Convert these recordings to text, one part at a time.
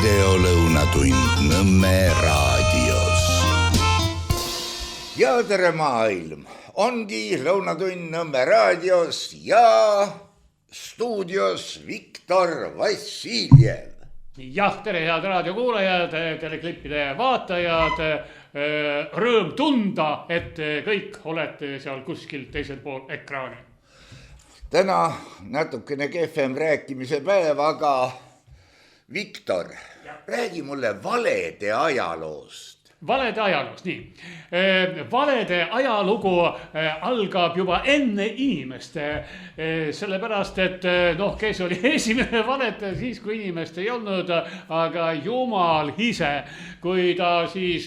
videolõunatund Nõmme raadios. Ja tere maailm, ongi lõunatund Nõmme raadios ja stuudios Viktor Vassiljev. Jah, tere head raadiokuulajad, teleklippide vaatajad, rõõm tunda, et kõik olete seal kuskil teisel pool ekraani. Täna natukene kehvem rääkimise päev, aga Viktor, räägi mulle valede ajaloost. Valede ajaloost, nii. Valede ajalugu algab juba enne inimest, sellepärast, et kes oli esimene valetaja siis, kui inimest ei olnud, aga Jumal ise, kui ta siis,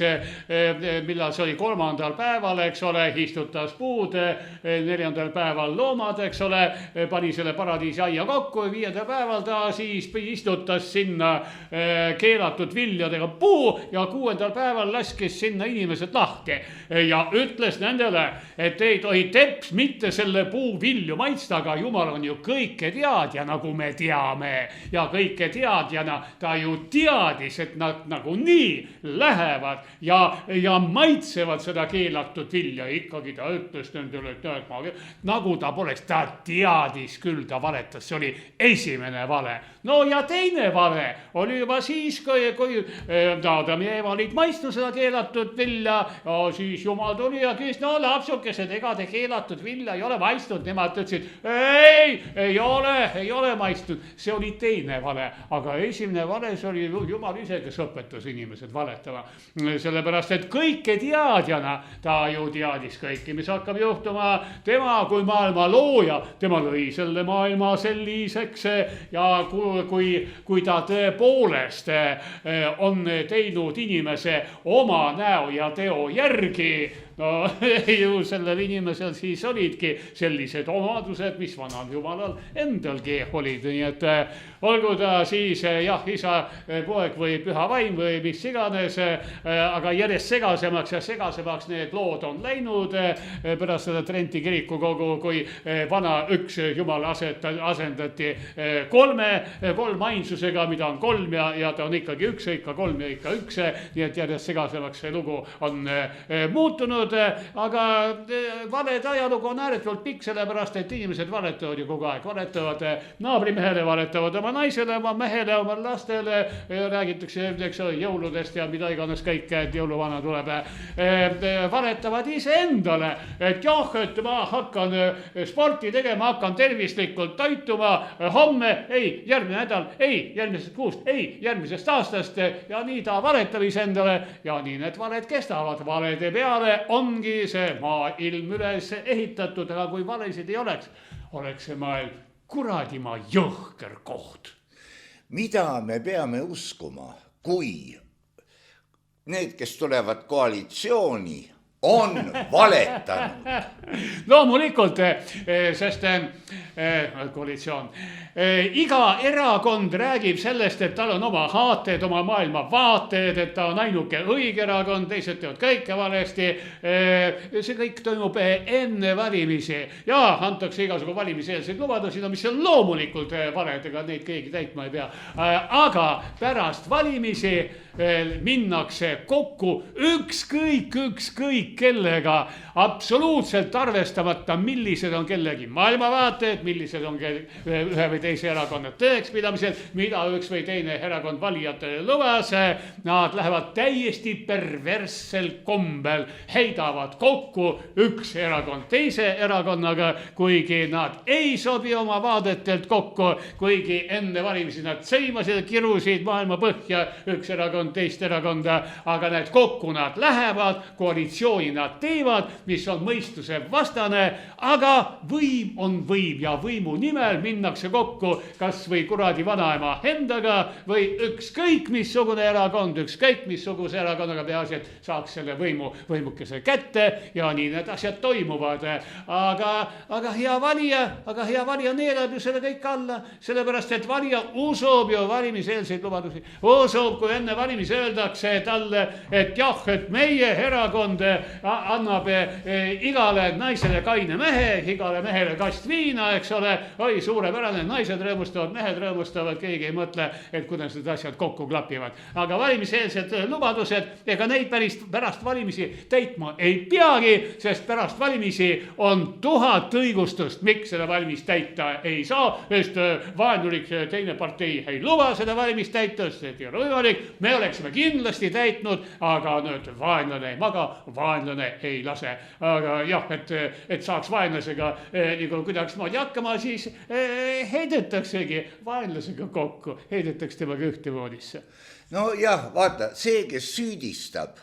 millal see oli 3. päeval, eks ole, istutas puud, 4. päeval loomad, eks ole, pani selle paradiisi aia kokku ja 5. päeval ta siis istutas sinna keelatud viljadega puu ja 6. päeval laskis sinna inimesed lahti ja ütles nendele, et ei tohi teps mitte selle puu vilju maitsta, aga Jumal on ju kõike teadja, nagu me teame. Ja kõike teadjana ta ju teadis, et nad nagunii lähevad ja maitsevad seda keelatud vilja. Ikkagi ta ütles nendele, et nagu ta poleks, ta teadis küll, ta valetas, see oli esimene vale. No ja teine vale oli juba siis, kui Adam ja Eva olid maistnud seda keelatud vilja, siis Jumal tuli ja küsis, no lapsukesed, ega te keelatud vilja ei ole maistnud. Nemad ütlesid, ei ole maistnud. See oli teine vale, aga esimene vale, see oli Jumal ise, kes õpetas inimesed valetama. Sellepärast, et kõike teadjana ta ju teadis kõiki, mis hakkab juhtuma. Tema kui maailma looja, tema lõi selle maailma selliseks ja kui ta tõepoolest on teinud inimese oma näo ja teo järgi, no ju sellel inimesel siis olidki sellised omadused, mis vanal Jumalal endalgi olid. Nii et olgu ta siis jah, isa, poeg või püha vaim või mis iganes, aga järjest segasemaks need lood on läinud pärast seda Trenti kirikukogu, kui vana üks Jumal asendati kolmainsusega, mida on 3 ja ta on ikkagi üks, ikka 3 ja ikka 1, nii et järjest segasemaks see lugu on muutunud. Aga valede ajalugu on ääretult pikk, sellepärast, et inimesed valetavad ju kogu aeg. Valetavad naabrimehele, valetavad oma naisele, oma mehele, oma lastele, räägitakse jõuludest ja mida iganes kõik, et jõuluvana tuleb. Valetavad iseendale, et jah, et ma hakkan sporti tegema, hakkan tervislikult toituma homme, järgmine nädal, järgmisest kuust, järgmisest aastast ja nii ta valetab iseendale ja nii need valed kestavad. Valede peale ongi see maailm üles ehitatud, aga kui valesid ei oleks see maailm kuradima jõhker koht. Mida me peame uskuma, kui need, kes tulevad koalitsiooni, on valetanud? Loomulikult, sest koalitsioon. Iga erakond räägib sellest, et tal on oma aated, oma maailma vaated, et ta on ainuke õige erakond, teised teevad kõike valesti. See kõik toimub enne valimisi ja antakse igasugu valimiseelseid lubadusi, mis on loomulikult valed, ega neid keegi täitma ei pea. Aga pärast valimisi minnakse kokku ükskõik kellega, absoluutselt arvestamata, millised on kellegi maailmavaated, millised on ühe või teise erakonna tõekspidamised, mida üks või teine erakond valijatele lubas. Nad lähevad täiesti perverssel kombel, heidavad kokku üks erakond teise erakonnaga, kuigi nad ei sobi oma vaadetelt kokku, kuigi enne valimisi nad sõimasid ja kirusid maailma põhja üks erakond teist erakonda, aga need kokku nad lähevad, koalitsiooni nad teevad, mis on mõistuse vastane, aga võim on võim ja võimu nimel minnakse kokku kas või kuradi vanaema endaga või ükskõik missugune erakond, ükskõik missuguse erakonnaga, peaasi, et saaks selle võimukese kätte ja nii need asjad toimuvad. Aga hea valija neelab ju selle kõik alla, sellepärast et valija usub ju valimiseelseid lubadusi, usub, kui enne valimisi valmis, öeldakse talle, et jah, et meie erakond annab igale naisele kaine mehe, igale mehele kast viina, eks ole. Oi, suurepärane, naised rõõmustavad, mehed rõõmustavad, keegi ei mõtle, et kuidas need asjad kokku klapivad. Aga valimiseelsed lubadused, ega neid pärast valimisi täitma ei peagi, sest pärast valimisi on 1000 õigustust, miks seda valimist täita ei saa, sest vaenulik teine partei ei luba seda valimist täita, sest ei ole võimalik. Me oleksime kindlasti täitnud, aga nüüd vaenlane ei maga, vaenlane ei lase. Aga jah, et saaks vaenlasega nagu kuidagismoodi hakkama, siis heidetaksegi vaenlasega kokku, heidetakse temaga ühte voodisse. No jah, vaata, see, kes süüdistab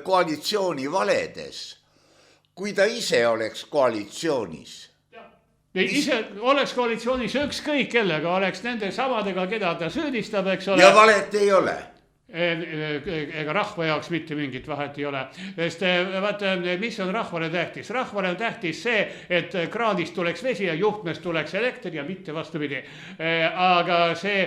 koalitsiooni valedes, kui ta ise oleks koalitsioonis. Ise oleks koalitsioonis ükskõik kellega, oleks nende samadega, keda ta süüdistab, eks ole. Ja valet ei ole. Ega rahva jaoks mitte mingit vahet ei ole. Sest vaata, mis on rahvale tähtis? Rahvale on tähtis see, et kraanist tuleks vesi ja juhtmest tuleks elekter ja mitte vastupidi. Aga see,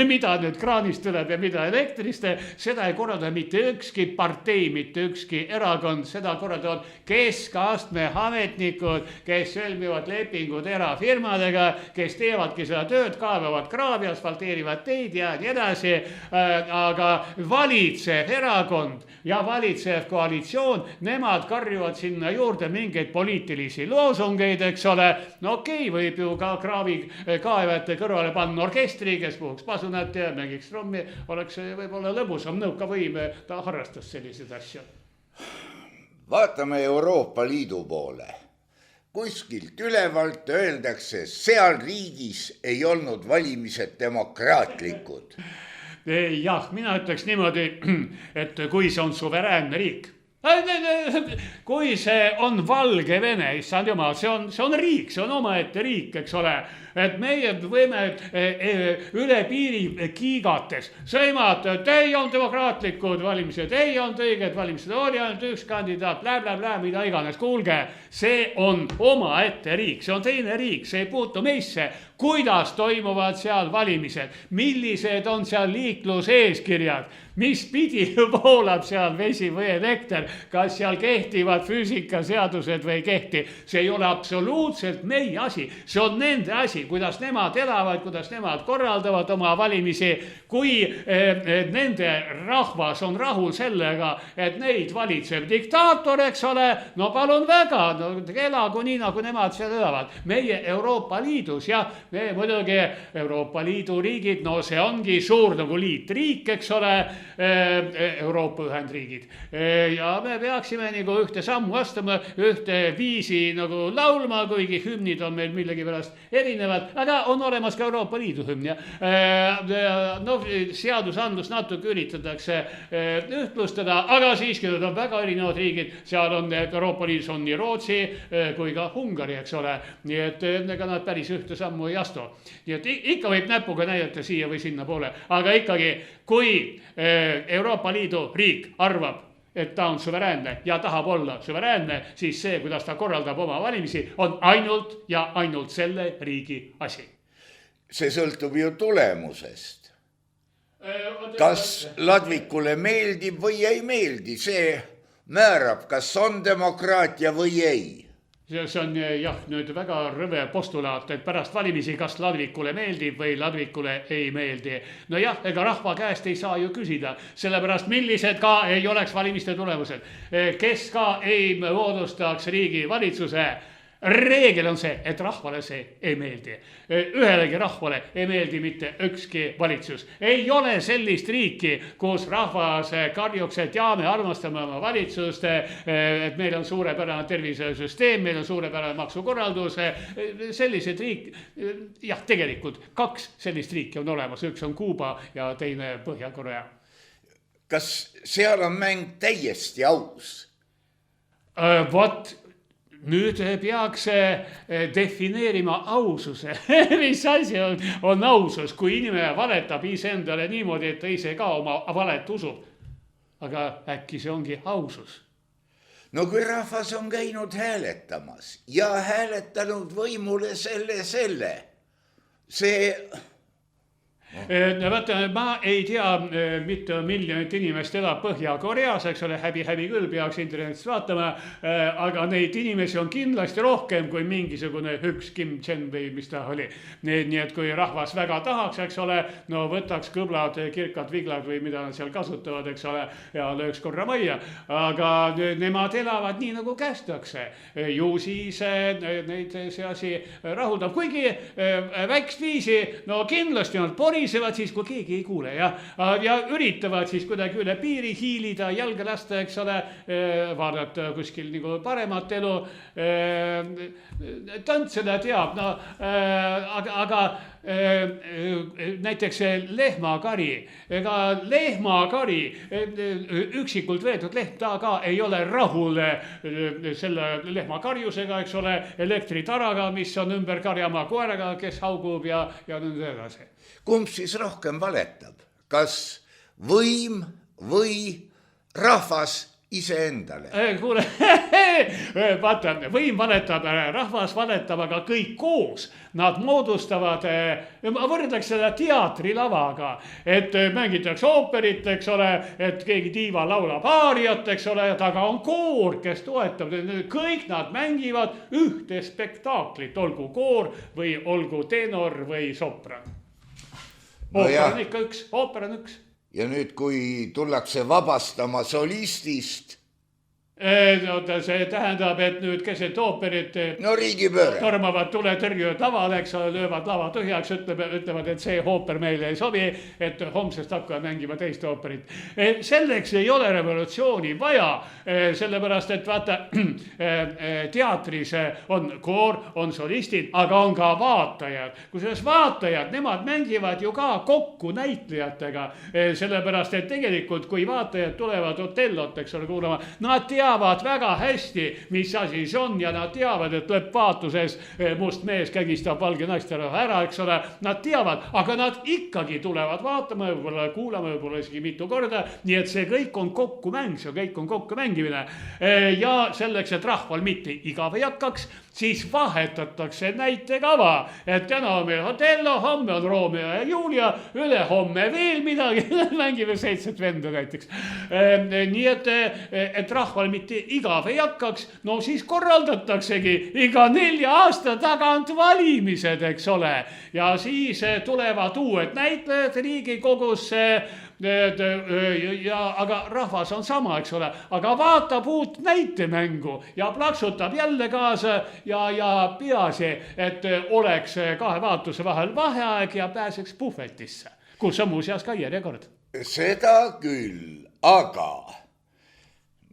mida nüüd kraanist tuleb ja mida elektrist, seda ei korralda mitte ükski partei, mitte ükski erakond. Seda korraldavad keskastme ametnikud, kes sõlmivad lepingud erafirmadega, kes teevadki seda tööd, kaevavad kraavi, asfalteerivad teid ja nii edasi. Aga valitsev erakond ja valitsev koalitsioon, nemad karjuvad sinna juurde mingeid poliitilisi loosungeid, eks ole. No okei, võib ju ka kraavi kaevajate kõrvale panna orkestri, kes puhuks pasunat ja mängiks trommi, oleks võib-olla lõbusam. Nõukavõim, ta harrastas selliseid asju. Vaatame Euroopa Liidu poole. Kuskilt ülevalt öeldakse, seal riigis ei olnud valimised demokraatlikud. Jah, mina ütleks niimoodi, et kui see on suveräänne riik, kui see on Valgevene, issand jumal, see on riik, see on omaette riik, eks ole. Et meie võime üle piiri kiigates sõimata, et ei on demokraatlikud valimised, ei on õiged valimised, oli ainult üks kandidaat, mida iganes. Kuulge, see on omaette riik, see on teine riik, see ei puutu meisse. Kuidas toimuvad seal valimised, millised on seal liikluseeskirjad, mis pidi voolab seal vesi või elekter, kas seal kehtivad füüsikaseadused või ei kehti. See ei ole absoluutselt meie asi, see on nende asi, kuidas nemad elavad, kuidas nemad korraldavad oma valimisi. Kui nende rahvas on rahul sellega, et neid valitseb diktaator, eks ole, no palun väga, no elagu nii, nagu nemad seal elavad. Meie Euroopa Liidus, jah, me muidugi Euroopa Liidu riigid, no see ongi suur nagu liitriik, eks ole, Euroopa Ühendriigid. Ja me peaksime nagu ühte sammu astuma, ühte viisi nagu laulma, kuigi hümnid on meil millegi pärast erinevad, aga on olemas ka Euroopa Liidu hümn. No seadusandlus natuke üritatakse ühtlustada, aga siiski need on väga erinevad riigid. Seal on Euroopa Liidus on nii Rootsi kui ka Ungari, eks ole. Nii et ega nad päris ühte sammu ei astu. Nii et ikka võib näpuga näidata siia või sinna poole, aga ikkagi, kui Euroopa Liidu riik arvab, et ta on suveräänne ja tahab olla suveräänne, siis see, kuidas ta korraldab oma valimisi, on ainult ja ainult selle riigi asi. See sõltub ju tulemusest. Kas Ladvikule meeldib või ei meeldi, see määrab, kas on demokraatia või ei. See on jah, nüüd väga rõve postulaat, et pärast valimisi, kas Ladvikule meeldib või Ladvikule ei meeldi. No jah, ega rahva käest ei saa ju küsida, sellepärast millised ka ei oleks valimiste tulemused. Kes ka ei moodustaks riigi valitsuse, reegel on see, et rahvale see ei meeldi. Ühelegi rahvale ei meeldi mitte ükski valitsus. Ei ole sellist riiki, kus rahvas karjuks, et ja me armastame oma valitsust, et meil on suurepärane tervisesüsteem, meil on suurepärane maksukorraldus. Sellised riik, jah, tegelikult 2 sellist riiki on olemas, üks on Kuuba ja teine Põhja-Korea. Kas seal on mäng täiesti aus? Vot, nüüd peaks defineerima aususe. Mis asi on ausus, kui inimene valetab iseendale niimoodi, et ta ise ka oma valet usub. Aga äkki see ongi ausus? No kui rahvas on käinud hääletamas ja hääletanud võimule selle, see Vaata, ma ei tea, mitu miljonit inimest elab Põhja-Koreas, eks ole, häbi küll, peaks internetist vaatama, aga neid inimesi on kindlasti rohkem kui mingisugune üks Kim Chen või mis ta oli. Nii et kui rahvas väga tahaks, eks ole, no võtaks kõblad, kirkad, viglad või mida nad seal kasutavad, eks ole, ja lööks korra majja, aga nemad elavad nii nagu kästakse. Ju siis neid see asi rahuldab, kuigi väikest viisi, no kindlasti nad porisevad siis, kui keegi ei kuule ja üritavad siis kuidagi üle piiri hiilida, jalga lasta, eks ole, vaadata kuskil nagu paremat elu. Tantsida teab, no aga näiteks lehmakari, ega lehmakari, üksikult veetud lehm, ta ka ei ole rahul selle lehmakarjusega, eks ole, elektritaraga, mis on ümber karjama koeraga, kes haugub ja nõnda edasi. Kumb siis rohkem valetab? Kas võim või rahvas iseendale? Kuule, vaata, võim valetab, rahvas valetab, aga kõik koos. Nad moodustavad, ma võrdleks seda teatrilavaga, et mängitakse ooperit, eks ole, et keegi tiiva laulab aariat, eks ole, taga on koor, kes toetab. Kõik nad mängivad ühte spektaaklit, olgu koor või olgu tenor või sopran. Ooper on ikka üks, ooper on üks. Ja nüüd, kui tullakse vabastama solistist. See tähendab, et nüüd keset ooperit riigipööre tormavad tuletõrjujad lavale, eks ole, löövad lava tühjaks, ütlevad, et see ooper meile ei sobi, et homsest hakkavad mängima teist ooperit. Selleks ei ole revolutsiooni vaja, sellepärast, et vaata, teatris on koor, on solistid, aga on ka vaatajad. Kusjuures vaatajad, nemad mängivad ju ka kokku näitlejatega, sellepärast, et tegelikult, kui vaatajad tulevad Otellot, eks ole, kuulama, nad teavad väga hästi, mis asi see on ja nad teavad, et lõppvaatuses must mees kägistab valge naisterahva ära, eks ole, nad teavad, aga nad ikkagi tulevad vaatama, võib-olla kuulama, võib-olla isegi mitu korda, nii et see kõik on kokkumäng, see kõik on kokkumängimine. Ja selleks, et rahval mitte igav ei hakkaks, siis vahetatakse näitekava, et täna on meil Otello, homme on Romeo ja Julia, ülehomme veel midagi, mängime 7 venda näiteks. Nii et rahval mitte igav ei hakkaks, no siis korraldataksegi iga 4 aasta tagant valimised, eks ole. Ja siis tulevad uued näitlejad Riigikogusse, aga rahvas on sama, eks ole, aga vaatab uut näitemängu ja plaksutab jälle kaasa ja peaasi, et oleks 2 vaatuse vahel vaheaeg ja pääseks puhvetisse, kus on muuseas ka järjekord. Seda küll, aga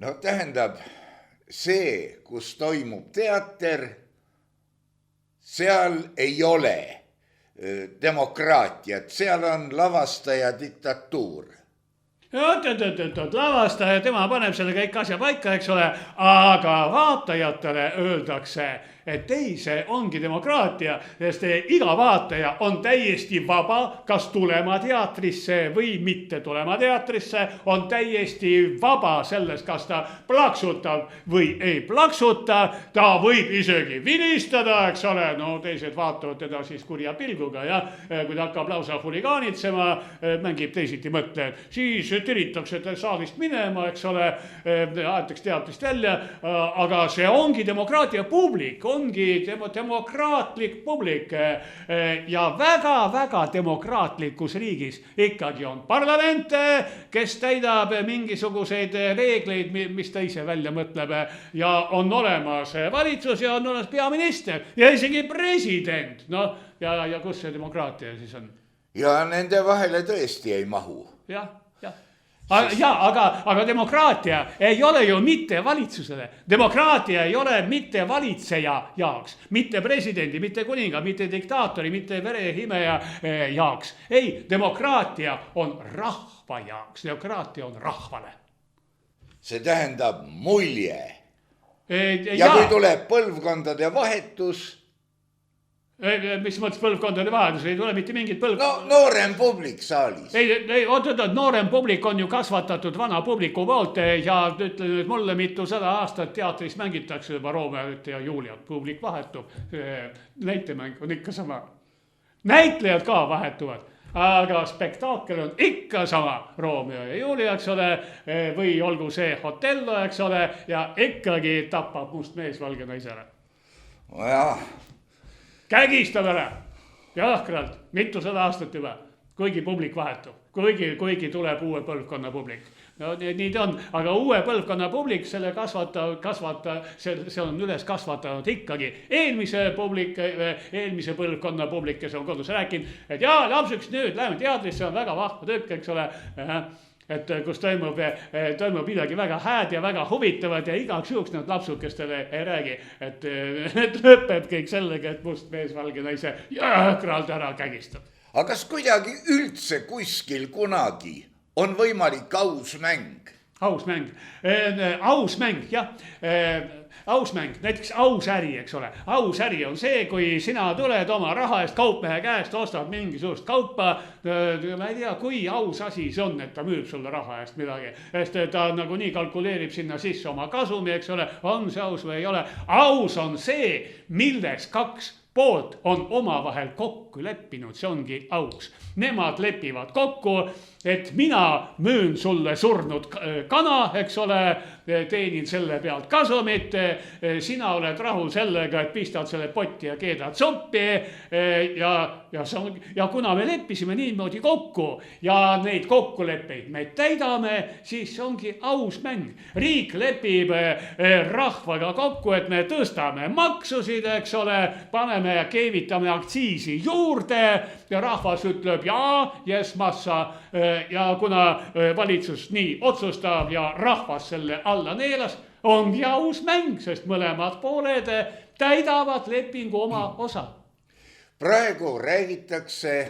no tähendab see, kus toimub teater, seal ei ole demokraatiat, seal on lavastaja diktatuur. Lavastaja, tema paneb selle kõik asja paika, eks ole, aga vaatajatele öeldakse, et ei, see ongi demokraatia, sest iga vaataja on täiesti vaba, kas tulema teatrisse või mitte tulema teatrisse, on täiesti vaba selles, kas ta plaksutab või ei plaksuta, ta võib isegi vilistada, eks ole, no teised vaatavad teda siis kurja pilguga ja kui ta hakkab lausa huligaanitsema, mängib teisiti mõtted, siis tiritakse saalist minema, eks ole, aetakse teatrist välja, aga see ongi demokraatia publik, ongi demokraatlik publik ja väga-väga demokraatlikus riigis ikkagi on parlament, kes täidab mingisuguseid reegleid, mis ta ise välja mõtleb ja on olemas valitsus ja on olemas peaminister ja isegi president, no ja kus see demokraatia siis on? Ja nende vahele tõesti ei mahu. Jah. Aga demokraatia ei ole ju mitte valitsusele. Demokraatia ei ole mitte valitseja jaoks, mitte presidendi, mitte kuninga, mitte diktaatori, mitte verehimeja jaoks. Ei, demokraatia on rahva jaoks, demokraatia on rahvale. See tähendab mulje. Ja kui tuleb põlvkondade vahetus, mis mõttes põlvkondade vahetus, ei tule mitte mingit no noorem publik saalis. Noorem publik on ju kasvatatud vana publiku poolt ja ütlen, et mulle mitusada aastat teatris mängitakse juba Romeot ja Juliat, publik vahetub, näitemäng on ikka sama. Näitlejad ka vahetuvad, aga spektakel on ikka sama. Romeo ja Julia, eks ole, või olgu see Otello, eks ole, ja ikkagi tapab must mees valge naise ära. Jah. Kägistab ära. Jahkralt, mitusada aastat juba, kuigi publik vahetub, kuigi tuleb uue põlvkonna publik. No nii ta on, aga uue põlvkonna publik selle see on üles kasvatanud ikkagi eelmise põlvkonna publik, kes on kodus rääkinud, et jaa, lapseks nüüd läheme teatrisse, on väga vahva tükk, eks ole, et kus toimub midagi väga hääd ja väga huvitavat ja igaks juhuks need lapsukestele ei räägi, et lõpeb kõik sellega, et must mees valge naise jõhkralt ära kägistab. Aga kas kuidagi üldse kuskil kunagi on võimalik aus mäng? Aus mäng, jah. Aus mäng, näiteks aus äri, eks ole. Aus äri on see, kui sina tuled oma raha eest kaupmehe käest, ostad mingisugust kaupa. Ma ei tea, kui aus asi see on, et ta müüb sulle raha eest midagi. Sest ta nagu nii kalkuleerib sinna sisse oma kasumi, eks ole. On see aus või ei ole? Aus on see, milles kaks poolt on omavahel kokku leppinud, see ongi aus. Nemad lepivad kokku, et mina müün sulle surnud kana, eks ole, teenin selle pealt kasumit, sina oled rahul sellega, et pistad selle potti ja keedad suppi ja kuna me leppisime niimoodi kokku ja neid kokkuleppeid me täidame, siis see ongi aus mäng. Riik lepib rahvaga kokku, et me tõstame maksusid, eks ole, paneme ja keevitame aktsiisi juurde ja rahvas ütleb yes massa ja kuna valitsus nii otsustab ja rahvas selle alla neelas, ongi aus mäng, sest mõlemad pooled täidavad lepingu oma osa. Praegu räägitakse,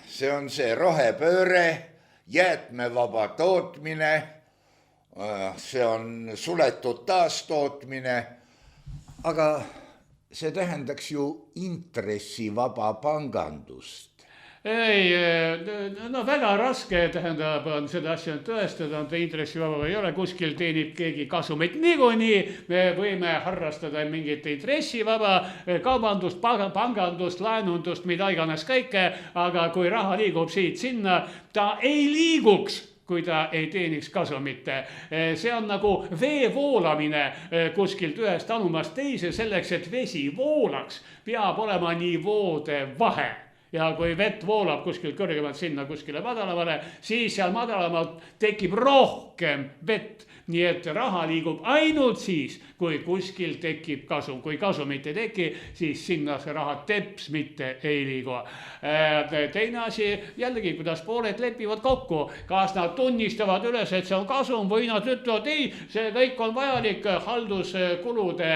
see on see rohepööre, jäätmevaba tootmine, see on suletud taastootmine, aga see tähendaks ju intressivaba pangandust. Ei, väga raske tähendab on seda asja tõestada, et intressivaba ei ole, kuskil teenib keegi kasumit niikuinii, me võime harrastada mingit intressivaba kaubandust, pangandust, laenundust, mida iganes kõike, aga kui raha liigub siit sinna, ta ei liiguks, kui ta ei teeniks kasumit. See on nagu vee voolamine kuskilt ühest anumast teise, selleks, et vesi voolaks, peab olema nivoode vahe. Ja kui vett voolab kuskil kõrgemalt sinna kuskile madalamale, siis seal madalamalt tekib rohkem vett. Nii et raha liigub ainult siis, kui kuskil tekib kasum. Kui kasumit ei teki, siis sinna see raha teps mitte ei liigu. Teine asi, jällegi, kuidas pooled lepivad kokku. Kas nad tunnistavad üles, et see on kasum või nad ütlevad, ei, see kõik on vajalik halduskulude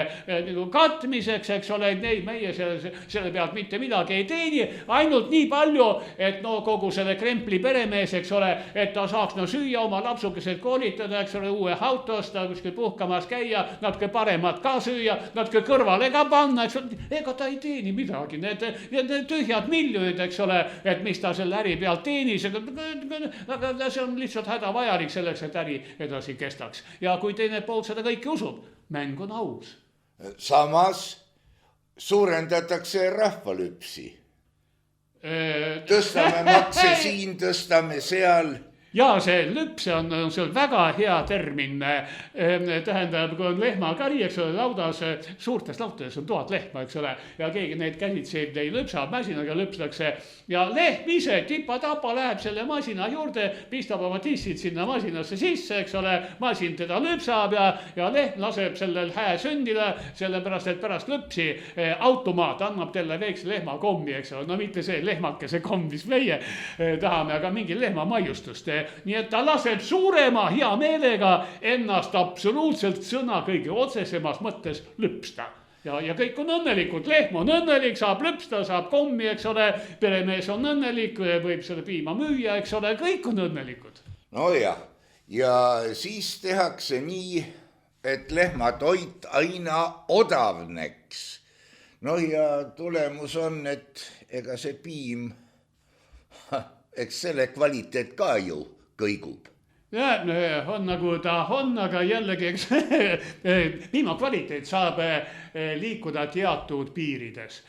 katmiseks, eks ole, meie selle pealt mitte midagi ei teeni. Ainult nii palju, et kogu selle krempli peremees, eks ole, et ta saaks süüa, oma lapsukesed koolitada, eks ole, uue autosta, kuskil puhkamas käia, natuke paremat ka süüa, natuke kõrvale ka panna, eks ole, ega ta ei teeni midagi, need tühjad miljonid, eks ole, et mis ta selle äri pealt teenis, aga see on lihtsalt hädavajalik selleks, et äri edasi kestaks. Ja kui teine pool seda kõike usub, mäng on aus. Samas suurendatakse rahvalüpsi. Tõstame makse siin, tõstame seal. Ja see lüps on väga hea termin, tähendab, kui on lehmakari, eks ole, laudas, suurtes lautades on 1000 lehma, eks ole, ja keegi neid käsitsi ei lüpsab, masinaga lüpstakse ja lehm ise tipa-tapa läheb selle masina juurde, pistab oma tissid sinna masinasse sisse, eks ole, masin teda lüpsab ja lehm laseb sellel hää sündile, sellepärast, et pärast lüpsi automaat annab teile väikse lehma kommi, eks ole, no mitte see lehmakese komm, mis meie tahame, aga mingi lehma maiustust. Nii et ta laseb suurema hea meelega ennast absoluutselt sõna kõige otsesemas mõttes lüpsta. Ja kõik on õnnelikud, lehm on õnnelik, saab lüpsta, saab kommi, eks ole, peremees on õnnelik, võib selle piima müüa, eks ole, kõik on õnnelikud. No ja siis tehakse nii, et lehmatoit aina odavneks. No ja tulemus on, et ega see piim, eks selle kvaliteet ka ju kõigub. jah, on nagu ta on, aga jällegi, eks piima kvaliteet saab liikuda teatud piirides.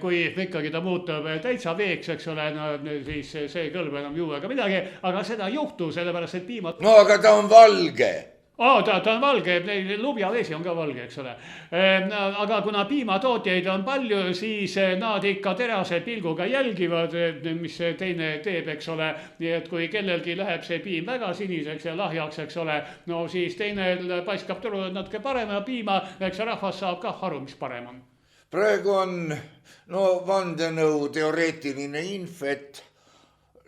Kui ikkagi ta muutub täitsa veeks, eks ole, no siis see ei kõlba enam juua ega midagi, aga seda ei juhtu, sellepärast et piima... No aga ta on valge. Ta on valge, lubjavesi on ka valge, eks ole. Aga kuna piimatootjaid on palju, siis nad ikka terase pilguga jälgivad, mis teine teeb, eks ole. Nii et kui kellelgi läheb see piim väga siniseks ja lahjaks, eks ole, no siis teine paiskab turu natuke parema piima, eks rahvas saab ka aru, mis parem on. Praegu on vandenõu teoreetiline infet.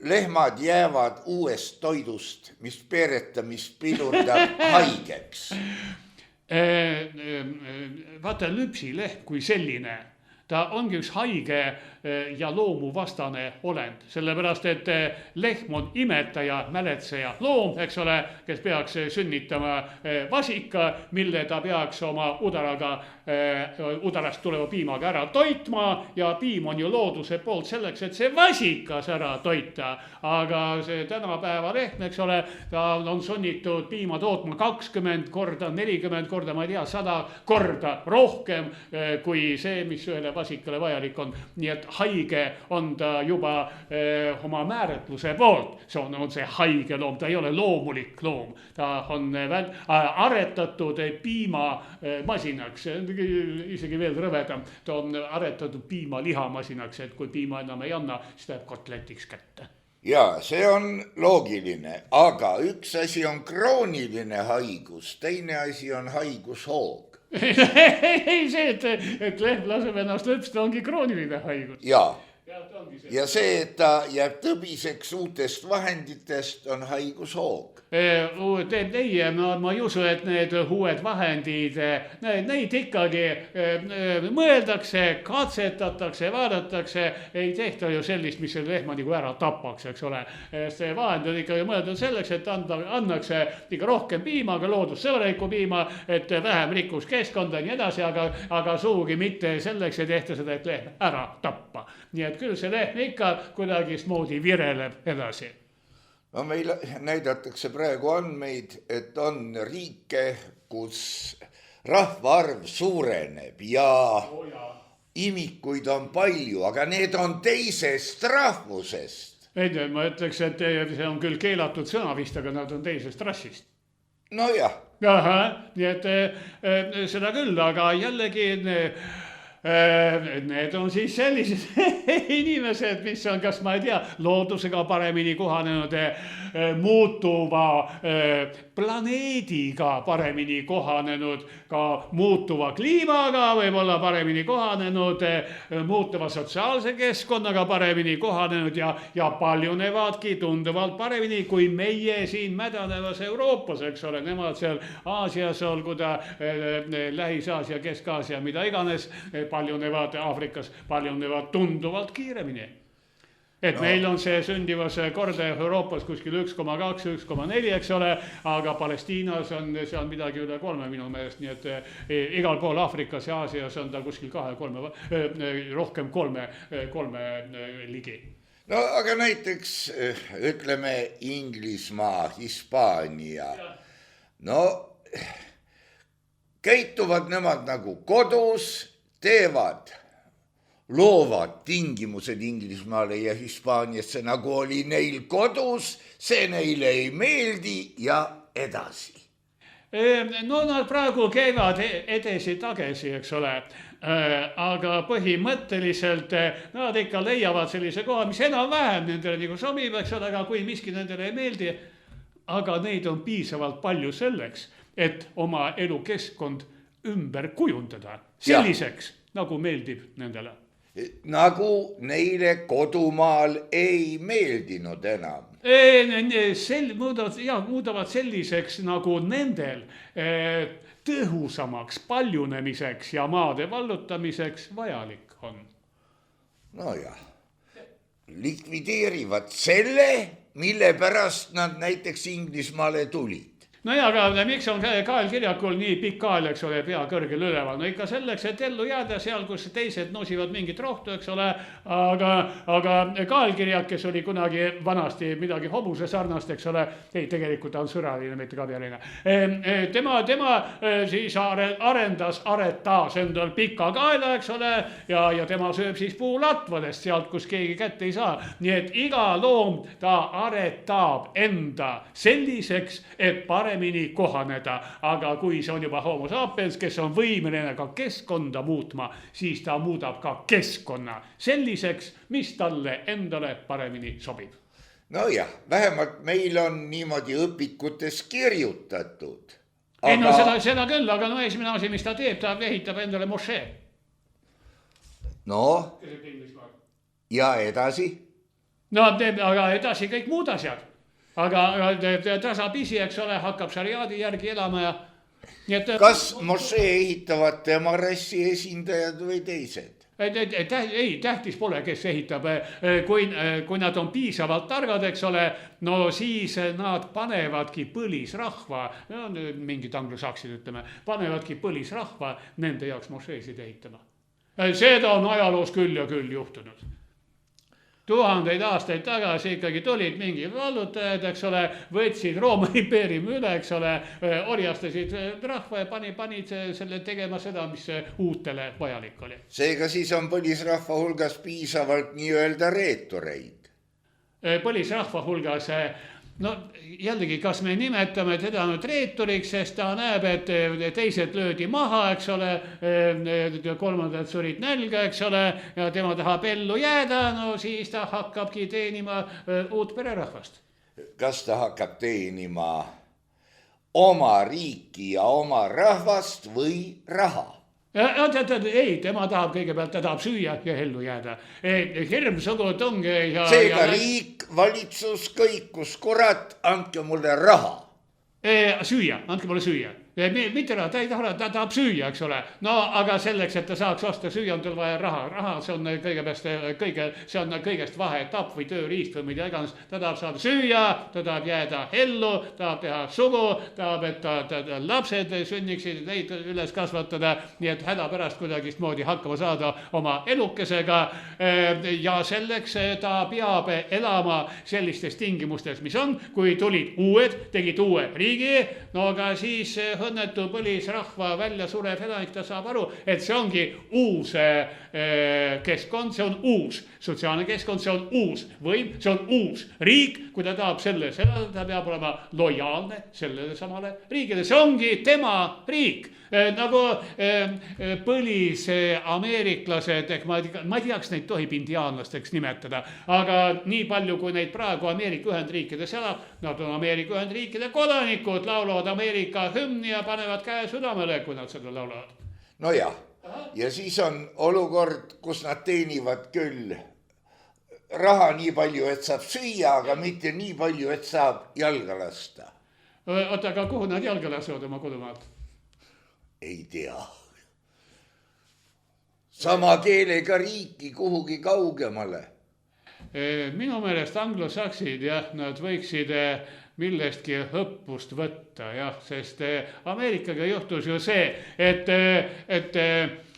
Lehmad jäävad uuest toidust, mis peeretamist pidurdab haigeks. Vaata, lüpsilehm kui selline, ta ongi üks haige ja loomuvastane olend, sellepärast et lehm on imetaja, mäletseja loom, eks ole, kes peaks sünnitama vasika, mille ta peaks oma udarast tuleva piimaga ära toitma ja piim on ju looduse poolt selleks, et see vasikas ära toita. Aga see tänapäeva lehm, eks ole, ta on sunnitud piima tootma 20 korda, 40 korda, ma ei tea, 100 korda rohkem kui see, mis ühele vasikale vajalik on. Nii et haige on ta juba oma määratluse poolt. See on see haige loom, ta ei ole loomulik loom. Ta on aretatud piimamasinaks, isegi veel rõvedam. Ta on aretatud piimalihamasinaks, et kui piima enam ei anna, siis läheb kotletiks kätte. Jaa, see on loogiline, aga üks asi on krooniline haigus, teine asi on haigushoog. Ei see, et lehm laseb ennast lõpsta, ongi krooniline haigus. Jaa. Ja see, et ta jääb tõbiseks uutest vahenditest, on haigushoog. Ma ei usu, et need uued vahendid, neid ikkagi mõeldakse, katsetatakse, vaadatakse, ei tehta ju sellist, mis selle lehma nagu ära tapaks, eks ole. See vahend on ikkagi mõeldud selleks, et annakse ikka rohkem piima, aga loodussõbralikku piima, et vähem rikkus keskkonda ja nii edasi, aga suugi mitte selleks ei tehta seda, et lehm ära tappa. Nii et küll see lehm ikka kuidagismoodi vireleb edasi. No meil näidatakse praegu andmeid, et on riike, kus rahvaarv suureneb ja imikuid on palju, aga need on teisest rahvusest. Ei, ma ütleks, et see on küll keelatud sõna vist, aga nad on teisest rassist. No jah. Nii et seda küll, aga jällegi... Need on siis sellised inimesed, mis on, kas ma ei tea, loodusega paremini kohanenud, muutuva planeediga paremini kohanenud, ka muutuva kliimaga võib-olla paremini kohanenud, muutuva sotsiaalse keskkonnaga paremini kohanenud ja paljunevadki tunduvalt paremini kui meie siin mädanevas Euroopas, eks ole, nemad seal Aasias, olgu ta Lähis-Aasia, Kesk-Aasia, mida iganes, paljunevad Aafrikas, paljunevad tunduvalt kiiremini. Et meil on see sündivuse kordaja Euroopas kuskil 1,2, 1,4, eks ole, aga Palestiinas on seal midagi üle 3 minu meelest, nii et igal pool Aafrikas ja Aasias on ta kuskil 2-3, rohkem 3 ligi. No aga näiteks ütleme Inglismaa, Hispaania, no käituvad nemad nagu kodus, teevad loovad tingimused Inglismaale ja Hispaaniasse, nagu oli neil kodus, see neile ei meeldi ja edasi. No nad praegu käivad edesi-tagesi, eks ole, aga põhimõtteliselt nad ikka leiavad sellise koha, mis enam-vähem nendele nagu sobib, eks ole, aga kui miski nendele ei meeldi, aga neid on piisavalt palju selleks, et oma elukeskkond ümber kujundada selliseks, nagu meeldib nendele. Nagu neile kodumaal ei meeldinud enam. Muudavad selliseks, nagu nendel tõhusamaks paljunemiseks ja maade vallutamiseks vajalik on. No jah, likvideerivad selle, mille pärast nad näiteks Inglismaale tulid. nojah, aga miks on kaelkirjakul nii pikk kael, eks ole, pea kõrgel üleval? No ikka selleks, et ellu jääda seal, kus teised nosivad mingit rohtu, eks ole, aga kaelkirjak, kes oli kunagi vanasti midagi hobuse sarnast, eks ole, ei, tegelikult ta on sõraline, mitte kabjaline. Tema siis aretas endal pika kaela, eks ole, ja tema sööb siis puulatvadest sealt, kus keegi kätte ei saa. Nii et iga loom ta aretab enda selliseks, et paremini kohaneda, aga kui see on juba homo sapiens, kes on võimeline ka keskkonda muutma, siis ta muudab ka keskkonna selliseks, mis talle endale paremini sobib. Nojah, vähemalt meil on niimoodi õpikutes kirjutatud. Ei no seda küll, aga no esimene asi, mis ta teeb, ta ehitab endale mošee. No, ja edasi? No aga edasi kõik muud asjad. Aga tasapisi, eks ole, hakkab šariaadi järgi elama ja... Kas mošee ehitavad tema rassi esindajad või teised? Ei, tähtis pole, kes ehitab. Kui nad on piisavalt targad, eks ole, no siis nad panevadki põlisrahva, no, mingid anglosaksid ütleme, panevadki põlisrahva nende jaoks mošeesid ehitama. Seda on ajaloos küll ja küll juhtunud. 1000 aastaid tagasi ikkagi tulid mingi vallutajad, eks ole, võtsid Rooma impeeriumi üle, eks ole, orjastasid rahva ja panid selle tegema seda, mis uutele vajalik oli. Seega siis on põlisrahva hulgas piisavalt nii-öelda reetoreid. Põlisrahva hulgas, no jällegi, kas me nimetame teda nüüd reeturiks, sest ta näeb, et teised löödi maha, eks ole, kolmandad surid nälga, eks ole, ja tema tahab ellu jääda, no siis ta hakkabki teenima uut pererahvast. Kas ta hakkab teenima oma riiki ja oma rahvast või raha? Ei, tema tahab kõigepealt, ta tahab süüa ja ellu jääda. Hirmsugu tunge ja... Seega riik, valitsus, kõik, kus kurat, andke mulle raha. Süüa, andke mulle süüa. Mitte raha, ta ei taha, ta tahab süüa, eks ole. No aga selleks, et ta saaks osta süüa, on tal vaja raha. Raha, see on see on kõigest vaheetapp või tööriist või mida iganes. Ta tahab saada süüa, ta tahab jääda ellu, tahab teha sugu, tahab, et ta lapsed sünniksid, neid üles kasvatada, nii et hädapärast kuidagist moodi hakkama saada oma elukesega. Ja selleks ta peab elama sellistes tingimustes, mis on, kui tulid uued, tegid uue riigi, no aga siis õnnetu põlisrahva välja surev elanik, ta saab aru, et see ongi uus keskkond, see on uus sotsiaalne keskkond, see on uus võim, see on uus riik, kui ta tahab selles elada, ta peab olema lojaalne sellele samale riigile, see ongi tema riik. Nagu põlisameeriklased, ma ei tea, kas neid tohib indiaanlasteks nimetada, aga nii palju, kui neid praegu Ameerika Ühendriikides elab, nad on Ameerika Ühendriikide kodanikud, laulavad Ameerika hümni ja panevad käe südamele, kui nad seda laulavad. Nojah, ja siis on olukord, kus nad teenivad küll raha nii palju, et saab süüa, aga mitte nii palju, et saab jalga lasta. Oota, aga kuhu nad jalga lasevad oma kodumaalt? Ei tea. Sama keelega riiki kuhugi kaugemale. Minu meelest anglosaksid, jah, nad võiksid millestki õppust võtta, jah, sest Ameerikaga juhtus ju see, et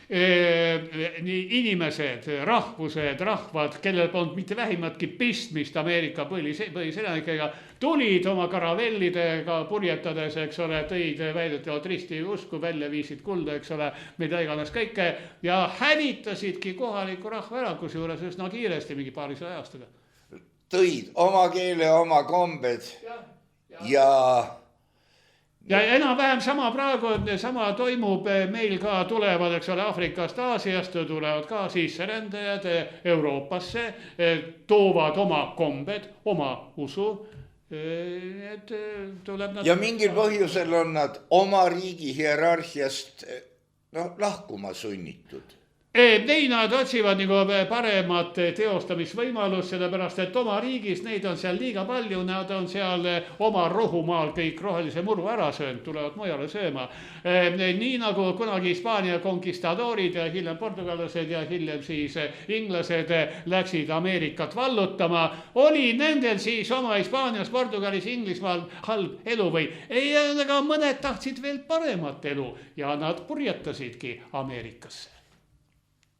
inimesed, rahvused, rahvad, kellel polnud mitte vähimatki pistmist Ameerika põliselanikega, tulid oma karavellidega purjetades, eks ole, tõid väidetavalt risti usku, välja viisid kulda, eks ole, mida iganes kõike, ja hävitasidki kohaliku rahva ära, kusjuures üsna kiiresti, mingi paarisaja aastaga. Tõid oma keele, oma kombed ja enam-vähem sama praegu, sama toimub meil ka tulevad, eks ole, Afrikast, Aasiast, tulevad ka sisserändajad Euroopasse, toovad oma kombed, oma usu, et tuleb nad... Ja mingil põhjusel on nad oma riigi hierarhiast lahkuma sunnitud. Ei, nad otsivad nagu paremat teostamisvõimalust, sellepärast et oma riigis neid on seal liiga palju, nad on seal oma rohumaal kõik rohelise muru ära söönud, tulevad mujale sööma. Nii nagu kunagi Hispaania konkistadoorid ja hiljem portugallased ja hiljem siis inglased läksid Ameerikat vallutama, oli nendel siis oma Hispaanias, Portugalis, Inglismaal halb elu või ei, aga mõned tahtsid veel paremat elu ja nad purjetasidki Ameerikasse.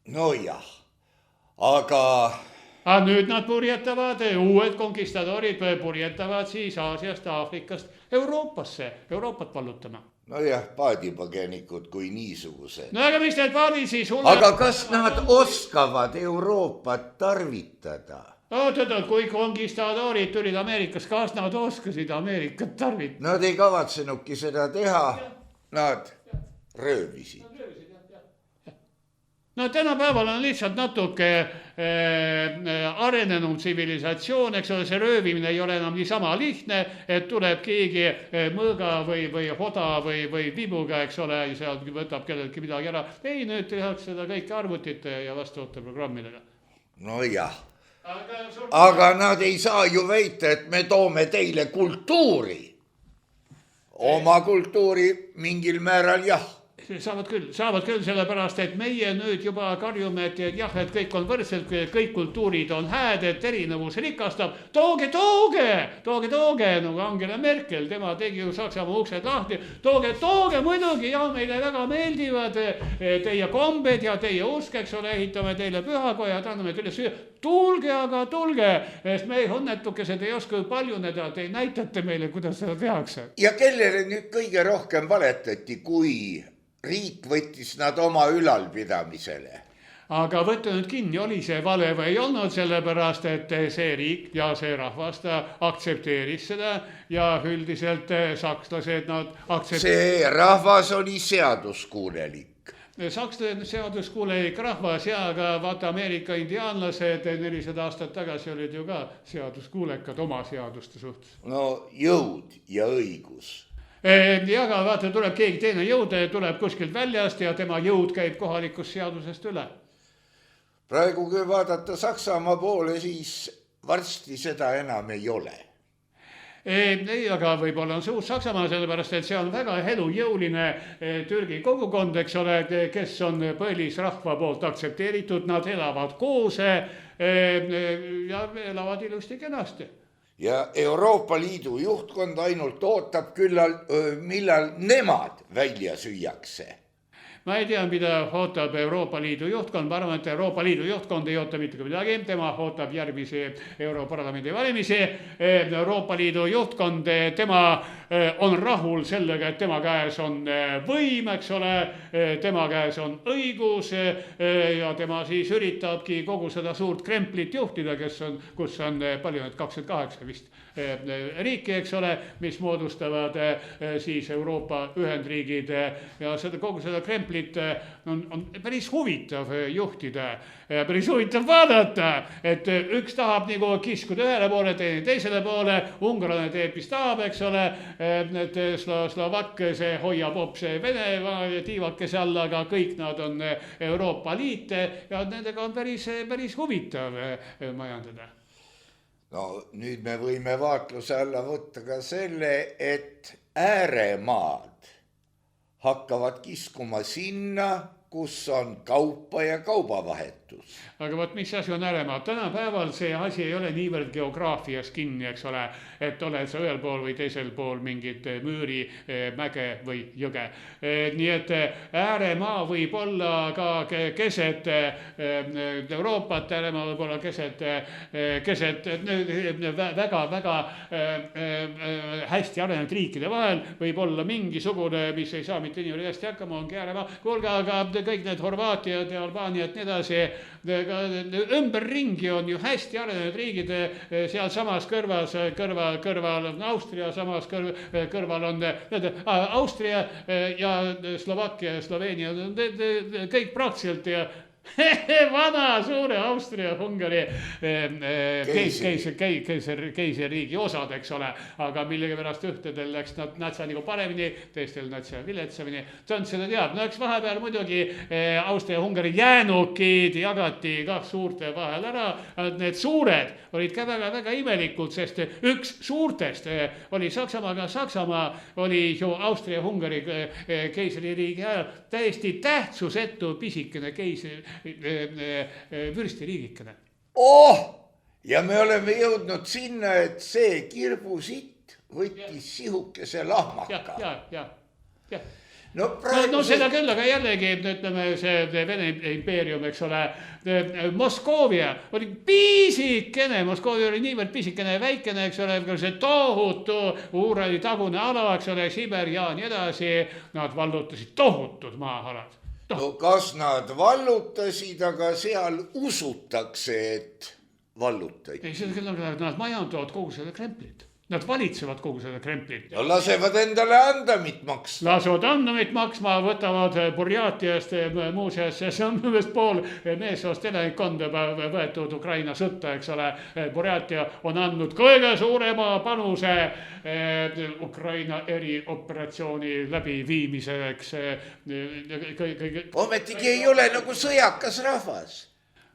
Nojah, aga Nüüd nad purjetavad, uued konkistadoorid purjetavad siis Aasiast, Aafrikast Euroopasse, Euroopat vallutama. nojah, paadipõgenikud kui niisugused. No aga mis need paadid siis Aga kas nad oskavad Euroopat tarvitada? Oot, kui konkistadoorid tulid Ameerikas, kas nad oskasid Ameerikat tarvitada? Nad ei kavatsenudki seda teha, nad röövisid. No tänapäeval on lihtsalt natuke arenenud tsivilisatsioon, eks ole, see röövimine ei ole enam niisama lihtne, et tuleb keegi mõõga või hoda või vibuga, eks ole, ja sealt võtab kelleltki midagi ära. Ei, nüüd tehakse seda kõike arvutite ja vastavate programmidega. Nojah, aga nad ei saa ju väita, et me toome teile kultuuri. Oma kultuuri mingil määral jah. Saavad küll, sellepärast, et meie nüüd juba karjume, et jah, et kõik on võrdselt, kõik kultuurid on hääd, et erinevus rikastab. Tooge, nagu Angela Merkel, tema tegi ju Saksamaa uksed lahti. Tooge, muidugi, ja meile väga meeldivad teie kombed ja teie usk, eks ole, ehitame teile pühakojad, anname teile süüa. Tulge, sest meie õnnetukesed ei oska paljuneda, te näitate meile, kuidas seda tehakse. Ja kellele nüüd kõige rohkem valetati, kui riik võttis nad oma ülalpidamisele? Aga võtta nüüd kinni, oli see vale või ei olnud, sellepärast, et see riik ja see rahvas aktsepteeris seda ja üldiselt sakslased nad See rahvas oli seaduskuulelik. Sakslased seaduskuulelik rahvas ja aga vaata Ameerika indiaanlased 400 aastat tagasi olid ju ka seaduskuulekad oma seaduste suhtes. No jõud ja õigus. Ja aga vaata, tuleb keegi teine jõud, tuleb kuskilt väljast ja tema jõud käib kohalikust seadusest üle. Praegu kui vaadata Saksamaa poole, siis varsti seda enam ei ole. Ei, aga võib-olla on see uus Saksamaa, sellepärast, et see on väga elujõuline Türgi kogukond, eks ole, kes on põlisrahva poolt aktsepteeritud, nad elavad koos ja elavad ilusti kenasti. Ja Euroopa Liidu juhtkond ainult ootab millal nemad välja süüakse. Ma ei tea, mida ootab Euroopa Liidu juhtkond, ma arvan, et Euroopa Liidu juhtkond ei oota mitte midagi, tema ootab järgmisi Europarlamendi valimisi. Euroopa Liidu juhtkond, tema on rahul sellega, et tema käes on võim, eks ole, tema käes on õigus ja tema siis üritabki kogu seda suurt kremplit juhtida, kus on palju, 28 vist riiki, eks ole, mis moodustavad siis Euroopa Ühendriigid ja kogu seda kremplit on päris huvitav juhtida, päris huvitav vaadata, et üks tahab nagu kiskuda ühele poole, teisele poole, ungarlane teeb, mis tahab, eks ole, et Slovakk, see hoiab hoopis Vene tiivakese all, aga kõik nad on Euroopa Liit ja nendega on päris huvitav majandada. No nüüd me võime vaatluse alla võtta ka selle, et ääremaad hakkavad kiskuma sinna, kus on kaupa ja kaubavahetus. Aga võt, mis asi on ääremaad? Tänapäeval see asi ei ole niivõrd geograafias kinni, eks ole, et oled sa ühel pool või teisel pool mingit müüri, mäge või jõge. Nii et ääremaa võib olla ka keset Euroopat, ääremaa võib olla keset väga hästi arenenud riikide vahel, võib olla mingisugune, mis ei saa mitte nii hästi hakkama, ongi ääremaa. Kuulge, aga kõik need Horvaatiad ja Albaaniad ja nii edasi, ümberringi on ju hästi arenenud riigid, seal samas kõrval on Austria, samas kõrval on Austria ja Slovakkia ja Sloveenia, kõik praktiliselt ja vana suure Austria-Ungari keisririigi osad, eks ole, aga millegipärast ühtedel läks nad natsa nagu paremini, teistel natsa viletsamini. Tant seda teab, no eks vahepeal muidugi Austria-Ungari jäänukid jagati kah suurte vahel ära. Need suured olid ka väga imelikult, sest üks suurtest oli Saksamaaga. Saksamaa oli ju Austria-Ungari keisririigi ajal täiesti tähtsusetu pisikene vürstiriigikene. Ja me oleme jõudnud sinna, et see kirbusitt võttis sihukese lahmaka. Ja. No seda küll, aga jällegi ütleme see Vene impeerium, eks ole, Moskoovia oli pisikene, Moskoovia oli niivõrd pisikene ja väikene, eks ole, see tohutu Uurali tagune ala, eks ole, Siberi ja nii edasi, nad vallutasid tohutud maa-alad. No kas nad vallutasid, aga seal usutakse, et vallutaid. Ei, seda küll, aga nad majandavad kogu selle kremplit. Nad valitsevad kogu selle kremplit. Ja lasevad endale andamit maksma. Lasevad andamit maksma, võtavad Burjatiast muuseas, see on mõnest pool meessoost elanikkonda võetud Ukraina sõtta, eks ole. Burjatia on andnud kõige suurema panuse Ukraina erioperatsiooni läbiviimiseks. Ometigi ei ole nagu sõjakas rahvas.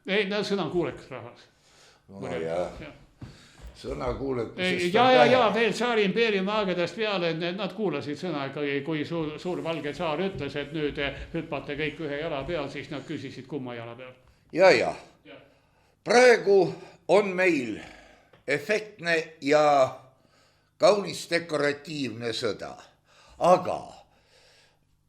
Ei, no sõna kuulekas rahvas. Sõna kuulekusest ja veel tsaari impeeriumi aegadest peale, nad kuulasid sõna, kui suur valge tsaar ütles, et nüüd hüppate kõik ühe jala peal, siis nad küsisid kumma jala peal. Ja. Praegu on meil efektne ja kaunis dekoratiivne sõda, aga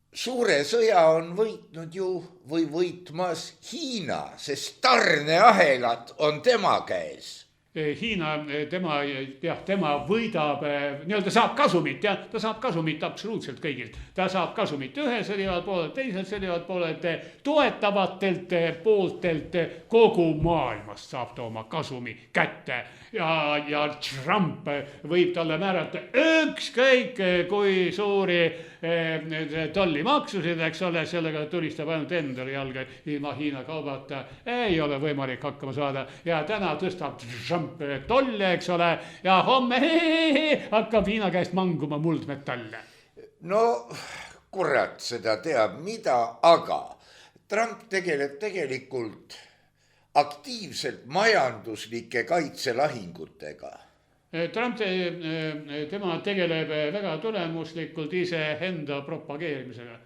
suure sõja on võitnud ju või võitmas Hiina, sest tarneahelad on tema käes. Hiina, tema võidab, nii-öelda saab kasumit, jah, ta saab kasumit absoluutselt kõigilt. Ta saab kasumit ühe sõdivad poolelt, teised sõdivad poolelt, toetavatelt pooltelt, kogu maailmast saab ta oma kasumi kätte. Ja Trump võib talle määrata ükskõik kui suuri tollimaksusid, eks ole, sellega tulistab ainult endale jalga, ilma Hiina kaubata ei ole võimalik hakkama saada. Ja täna tõstab Trump tolle, eks ole, ja homme hakkab Hiina käest manguma muldmetalle. No kurat seda teab mida, aga Trump tegeleb tegelikult aktiivselt majanduslike kaitselahingutega. Trump, tema tegeleb väga tulemuslikult iseenda propageerimisega.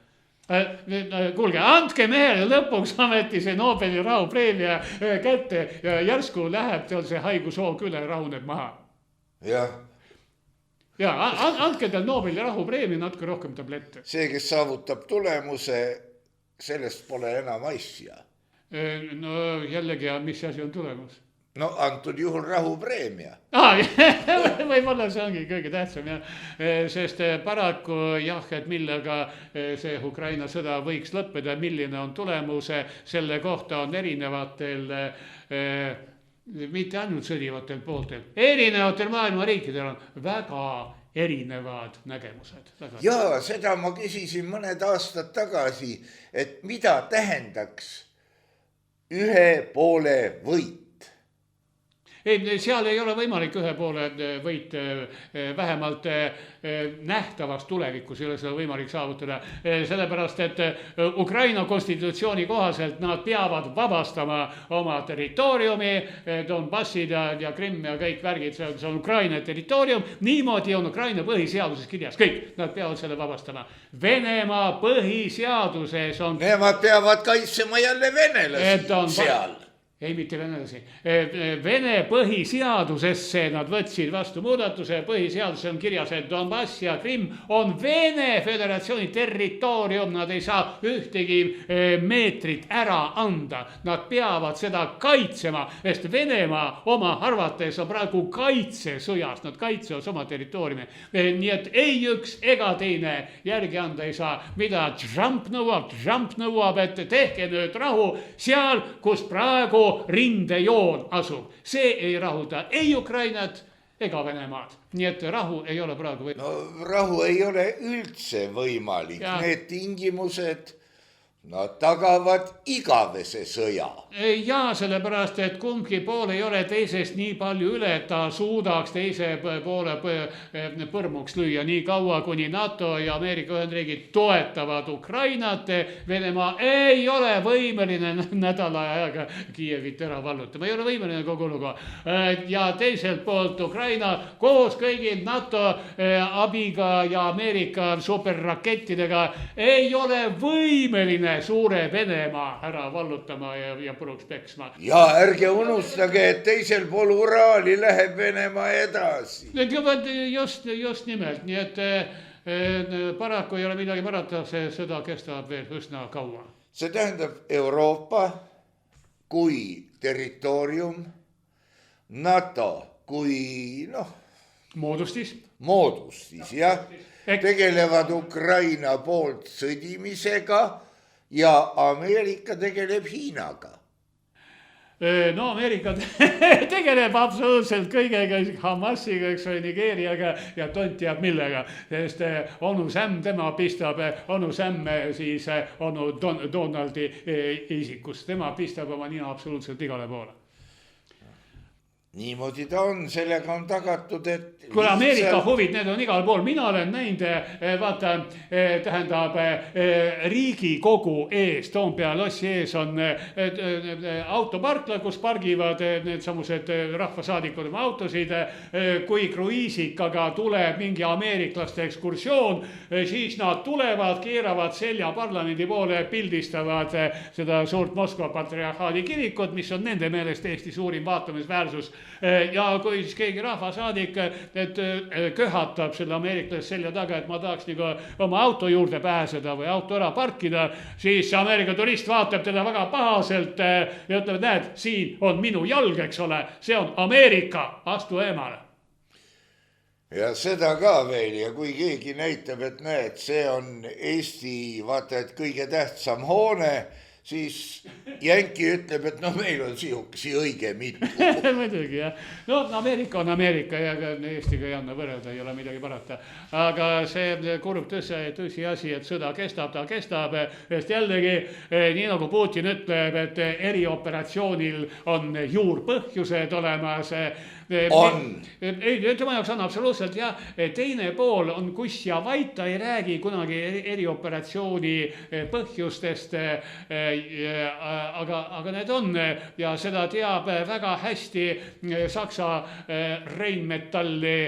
Kuulge, andke mehele lõpuks ameti see Nobeli rahupreemia kätte ja järsku läheb teil see haigushoog üle, rahuneb maha. Ja, andke teil Nobeli rahupreemia, natuke rohkem tablette. See, kes saavutab tulemuse, sellest pole enam asja. No jällegi, mis asi on tulemus? No antud juhul rahupreemia. Võib-olla see ongi kõige tähtsam, jah. Sest paraku jah, et millega see Ukraina sõda võiks lõppeda, milline on tulemuse, selle kohta on erinevatel, mitte ainult sõdivatel pooltel, erinevatel maailma riikidel on väga erinevad nägemused. Ja seda ma küsisin mõned aastad tagasi, et mida tähendaks ühe poole võit. Ei, seal ei ole võimalik ühe poole võit, vähemalt nähtavas tulevikus ei ole seda võimalik saavutada. Sellepärast, et Ukraina konstitutsiooni kohaselt nad peavad vabastama oma territooriumi, Donbassid ja Krimm ja kõik värgid, see on Ukraina territoorium, niimoodi on Ukraina põhiseaduses kirjas, kõik, nad peavad selle vabastama. Venemaa põhiseaduses on... Nemad peavad kaitsema jälle venelasi seal. Ei, mitte venelasi. Vene põhiseadusesse nad võtsid vastu muudatuse, põhiseaduses on kirjas, et Donbass ja Krimm on Vene Föderatsiooni territoorium, nad ei saa ühtegi meetrit ära anda, nad peavad seda kaitsema, sest Venemaa oma arvates on praegu kaitsesõjas, nad kaitsevad oma territooriumi. Nii et ei üks ega teine järgi anda ei saa, mida Trump nõuab, et tehke nüüd rahu seal, kus praegu rindejoon asub. See ei rahulda ei Ukrainat ega Venemaad. Nii et rahu ei ole praegu võimalik. No rahu ei ole üldse võimalik. Ja. Need tingimused, Nad tagavad igavese sõja. ja sellepärast, et kumbki pool ei ole teisest nii palju üle, et ta suudaks teise poole põrmuks lüüa. Nii kaua, kuni NATO ja Ameerika Ühendriigid toetavad Ukrainat, Venemaa ei ole võimeline nädala ajaga Kiievit ära vallutama, ei ole võimeline kogu lugu. Ja teiselt poolt Ukraina koos kõigi NATO abiga ja Ameerika superrakettidega ei ole võimeline suure Venemaa ära vallutama ja puruks peksma. Ja ärge unustage, et teisel pool Uraali läheb Venemaa edasi. Just nimelt, nii et paraku ei ole midagi parata, see sõda kestab veel üsna kaua. See tähendab Euroopa kui territoorium, NATO kui moodustis jah, tegelevad Ukraina poolt sõdimisega ja Ameerika tegeleb Hiinaga. No Ameerika tegeleb absoluutselt kõigega, Hamasiga, eks või, Nigeeriaga ja tont teab millega, sest onu Sam, tema pistab, onu Sam siis onu Donaldi isikus, tema pistab oma nina absoluutselt igale poole. Niimoodi ta on, sellega on tagatud, et kui Ameerika huvid, need on igal pool, mina olen näinud, vaata, tähendab Riigikogu ees, Toompea lossi ees on autoparkla, kus pargivad need samused rahvasaadikud oma autosid. Kui kruiisikaga tuleb mingi ameeriklaste ekskursioon, siis nad tulevad, keeravad selja parlamendi poole, pildistavad seda suurt Moskva patriarhaadi kirikut, mis on nende meelest Eesti suurim vaatamisväärsus. Ja kui siis keegi rahvasaadik köhatab selle ameeriklase selja taga, et ma tahaks nagu oma auto juurde pääseda või auto ära parkida, siis Ameerika turist vaatab teda väga pahaselt ja ütleb, näed, siin on minu jalg, eks ole, see on Ameerika, astu eemale. Ja seda ka veel, ja kui keegi näitab, et näed, see on Eesti, vaata, et kõige tähtsam hoone, siis jänki ütleb, et meil on sihukesi õige mitu. Muidugi jah. No Ameerika on Ameerika ja Eestiga ei anna võrrelda, ei ole midagi parata. Aga see kurb tõsi asi, et sõda kestab, ta kestab. Sest jällegi, nii nagu Putin ütleb, et erioperatsioonil on juurpõhjused olemas. On. Tema jaoks on absoluutselt ja teine pool on kus ja vait, ta ei räägi kunagi erioperatsiooni põhjustest, aga need on ja seda teab väga hästi Saksa Rheinmetalli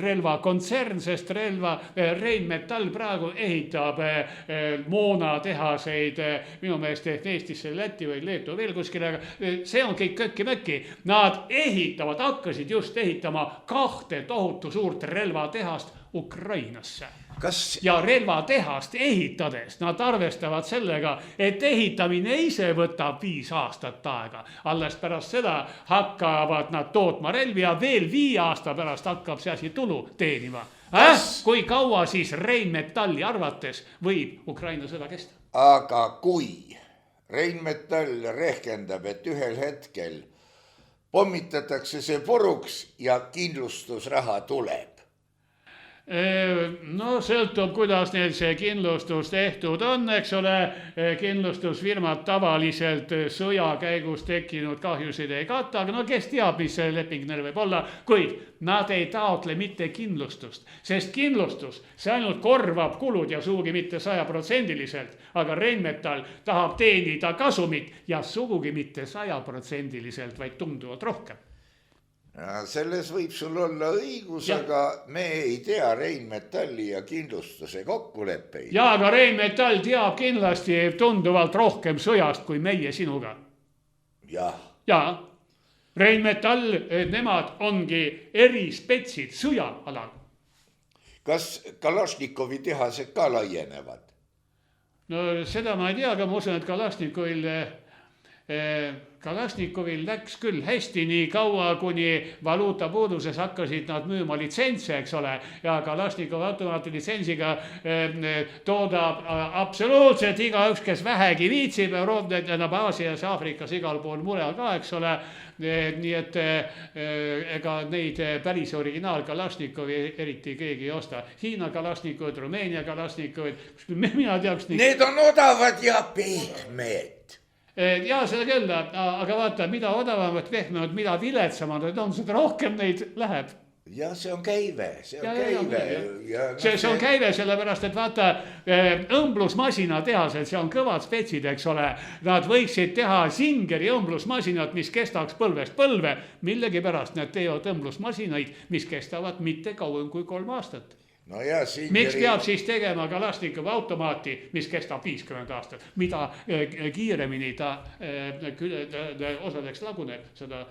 relvakontsern, sest Rheinmetall praegu ehitab moonatehaseid minu meelest Eestisse, Läti või Leetu veel kuskile, aga see on kõik kökki-mökki. Nad hakkasid just ehitama 2 tohutu suurt relvatehast Ukrainasse. Ja relvatehast ehitades nad arvestavad sellega, et ehitamine ise võtab 5 aastat aega. Alles pärast seda hakkavad nad tootma relvi ja veel 5 aasta pärast hakkab see asi tulu teenima. Kui kaua siis Rheinmetalli arvates võib Ukraina sõda kesta? Aga kui Rheinmetall rehkendab, et ühel hetkel pommitatakse see puruks ja kindlustusraha tuleb. No sõltub, kuidas neil see kindlustus tehtud on, eks ole, kindlustusfirmad tavaliselt sõja käigus tekkinud kahjusid ei kata, aga kes teab, mis see leping neil võib olla, kuid nad ei taotle mitte kindlustust, sest kindlustus, see ainult korvab kulud ja sugugi mitte 100%, aga Rheinmetall tahab teenida kasumit ja sugugi mitte 100%, vaid tunduvalt rohkem. Selles võib sul olla õigus, aga me ei tea Rheinmetalli ja kindlustuse kokkuleppeid. Ja, aga Rheinmetall teab kindlasti tunduvalt rohkem sõjast kui meie sinuga. Ja, Rheinmetall, nemad ongi erispetsid sõjaalal. Kas Kalašnikovi tehased ka laienevad? No seda ma ei tea, aga ma usun, et Kalašnikovil Kalašnikovil läks küll hästi nii kaua, kuni valuutapuuduses hakkasid nad müüma litsentse, eks ole, ja Kalašnikovi automaati litsentsiga toodab absoluutselt igaüks, kes vähegi viitsib, Aasias, Aafrikas, igal pool murel ka, eks ole. Nii et ega neid päris originaal Kalašnikovi eriti keegi ei osta. Hiina Kalašnikovid, Rumeenia Kalašnikovid, mina teaks neid. Need on odavad ja pehmed. Ja seda küll, aga vaata, mida odavamad pehmemad, mida viletsamad need on, seda rohkem neid läheb. Ja see on käive, see on käive. See on käive, sellepärast, et vaata, õmblusmasina tehased, see on kõvad spetsid, eks ole. Nad võiksid teha Singeri õmblusmasinat, mis kestaks põlvest põlve. Millegi pärast nad teevad õmblusmasinaid, mis kestavad mitte kauem kui 3 aastat. No ja, miks peab siis tegema Kalašnikovi automaati, mis kestab 50 aastat? Mida kiiremini ta osadeks laguneb, seda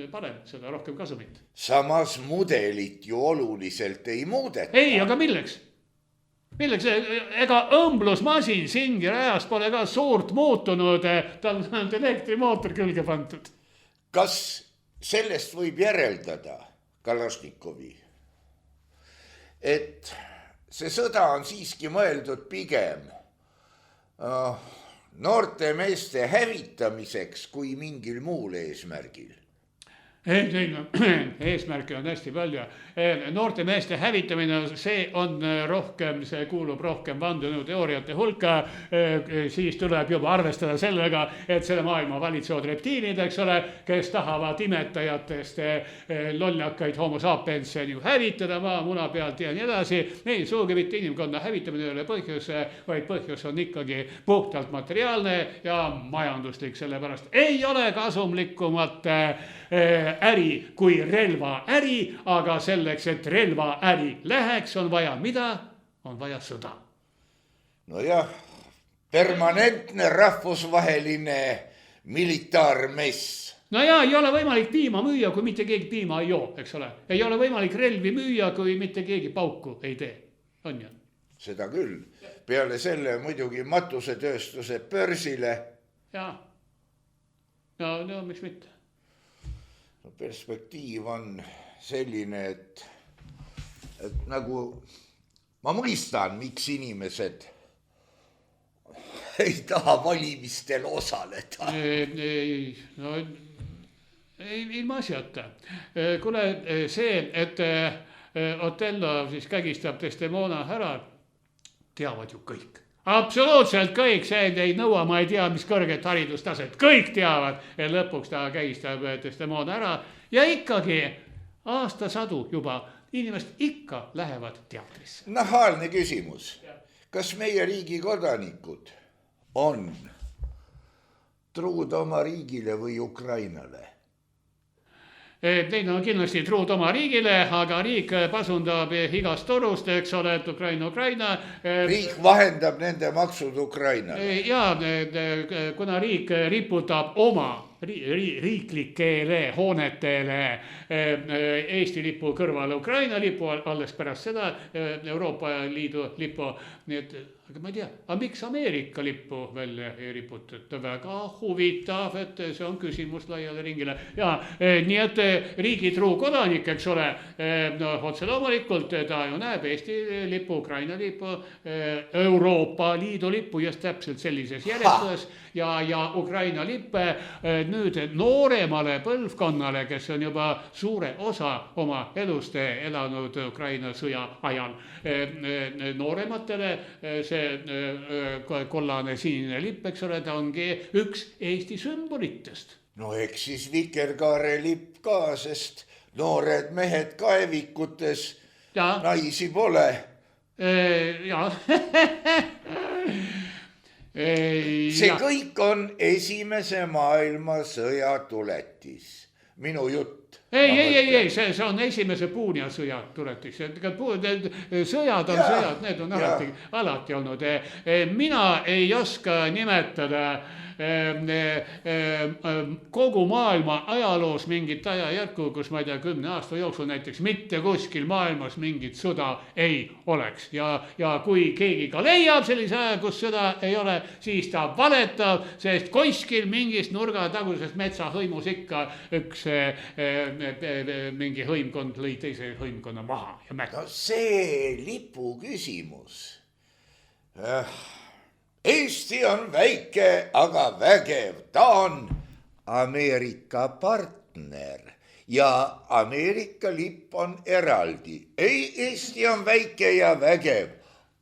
parem, seda rohkem kasumit. Samas mudelit ju oluliselt ei muudeta. Ei, aga milleks? Milleks? Ega õmblusmasin Singeri ajast pole ka suurt muutunud, tal on elektrimootor külge pandud. Kas sellest võib järeldada Kalašnikovi? Et see sõda on siiski mõeldud pigem noorte meeste hävitamiseks kui mingil muul eesmärgil. Ei, no, eesmärke on hästi palju. Noorte meeste hävitamine, see on rohkem, see kuulub rohkem vandenõuteooriate hulka. Siis tuleb juba arvestada sellega, et selle maailma valitsevad reptiilid, eks ole, kes tahavad imetajatest lollakaid homo sapiens ju hävitada maamuna pealt ja nii edasi. Ei, suugi mitte inimkonna hävitamine ei ole põhjus, vaid põhjus on ikkagi puhtalt materiaalne ja majanduslik, sellepärast ei ole kasumlikumat äri kui relvaäri, aga selleks, et relvaäri läheks, on vaja mida? On vaja sõda. No jah, permanentne rahvusvaheline militaarmess. No ja, ei ole võimalik piima müüa, kui mitte keegi piima ei joo, eks ole. Ei ole võimalik relvi müüa, kui mitte keegi pauku ei tee. On ju? Seda küll. Peale selle muidugi matusetööstuse börsile. Ja. No miks mitte? Perspektiiv on selline, et nagu ma mõistan, miks inimesed ei taha valimistel osaleda. Ilma asjata. Kuule, see, et Otello siis kägistab Desdemona ära, teavad ju kõik. Absoluutselt kõik, see ei nõua, ma ei tea, mis kõrget haridustaset. Kõik teavad, et lõpuks ta kägistab Desdemona ära ja ikkagi aastasadu juba inimest ikka lähevad teatrisse. Nahaalne küsimus. Kas meie riigi kodanikud on truud oma riigile või Ukrainale? Neid on kindlasti truud oma riigile, aga riik pasundab igast torust, eks ole, et Ukraina. Riik vahendab nende maksud Ukrainale. Ja kuna riik riputab oma riiklikele hoonetele Eesti lipu kõrvale Ukraina lipu, alles pärast seda Euroopa Liidu lipu, nii et aga ma ei tea, aga miks Ameerika lippu välja ei riputata? Väga huvitav, et see on küsimus laiale ringile. Ja nii et riigi truu kodanik, eks ole, otse loomulikult ta ju näeb Eesti lipu, Ukraina lipu, Euroopa Liidu lipu just täpselt sellises järjestuses ja Ukraina lippe nüüd nooremale põlvkonnale, kes on juba suure osa oma elust elanud Ukraina sõja ajal. Noorematele see kollane sinine lipp, eks ole, ta ongi üks Eesti sümbolitest. No eks siis vikerkaare lipp ka, sest noored mehed kaevikutes, naisi pole. Ja. See kõik on esimese maailmasõja tuletis. Minu jutt. ei, see on esimese Puunia sõjad tuletis. Sõjad on sõjad, need on alati olnud. Mina ei oska nimetada kogu maailma ajaloos mingit ajajärku, kus ma ei tea, 10 aasta jooksul näiteks mitte kuskil maailmas mingit sõda ei oleks. Ja kui keegi ka leiab sellise aja, kus sõda ei ole, siis ta valetab, sest kuskil mingist nurgatagusest metsahõimus ikka üks mingi hõimkond lõi teise hõimkonna maha ja mätta. No see lipu küsimus. Eesti on väike, aga vägev. Ta on Ameerika partner ja Ameerika lipp on eraldi. Ei, Eesti on väike ja vägev.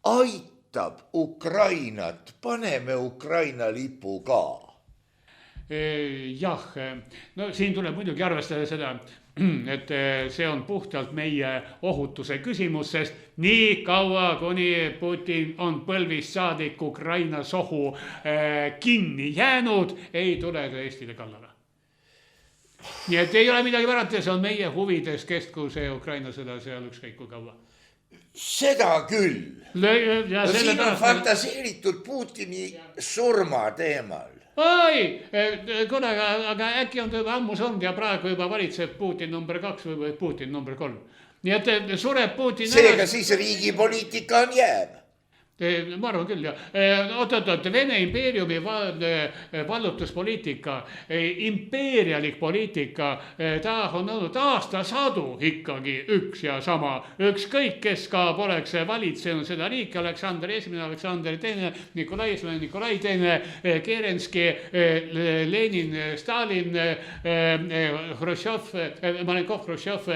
Aitab Ukrainat. Paneme Ukraina lipu ka. Jah, no siin tuleb muidugi arvestada seda, et see on puhtalt meie ohutuse küsimus, sest nii kaua, kuni Putin on põlvist saadik Ukraina sohu kinni jäänud, ei tule ta Eestile kallale. Nii et ei ole midagi parata, see on meie huvides kestku see Ukraina sõda seal ükskõik kui kaua. Seda küll. No siin on fantaseeritud Putini surma teemal. Oi, kuule, aga äkki on ta juba ammus olnud ja praegu juba valitseb Putin number 2 või Putin number 3. Nii et sureb Putin... Seega siis riigipoliitika on jääb. Ma arvan küll, jah. Oot, Vene impeeriumi vallutuspoliitika, impeerialik poliitika, ta on olnud aastasadu ikkagi üks ja sama. Ükskõik, kes ka poleks valitsenud seda riiki, Aleksander I, Aleksander II, Nikolai I, Nikolai II, Kerenski, Lenin, Stalin, Malenkov, Hruštšov,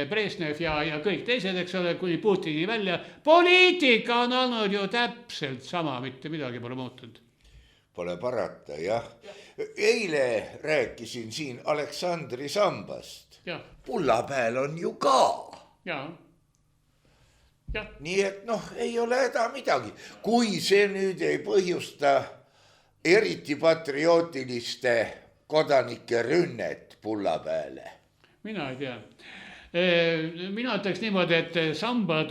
Brežnev ja kõik teised, eks ole, kuni Putini välja. Poliitika on olnud ju täpselt sama, mitte midagi pole muutunud. Pole parata, jah. Eile rääkisin siin Aleksandri sambast. Pullapäel on ju ka. Ja. Nii et ei ole häda midagi. Kui see nüüd ei põhjusta eriti patriootiliste kodanike rünnet pullapäele. Mina ei tea. Mina ütleks niimoodi, et sambad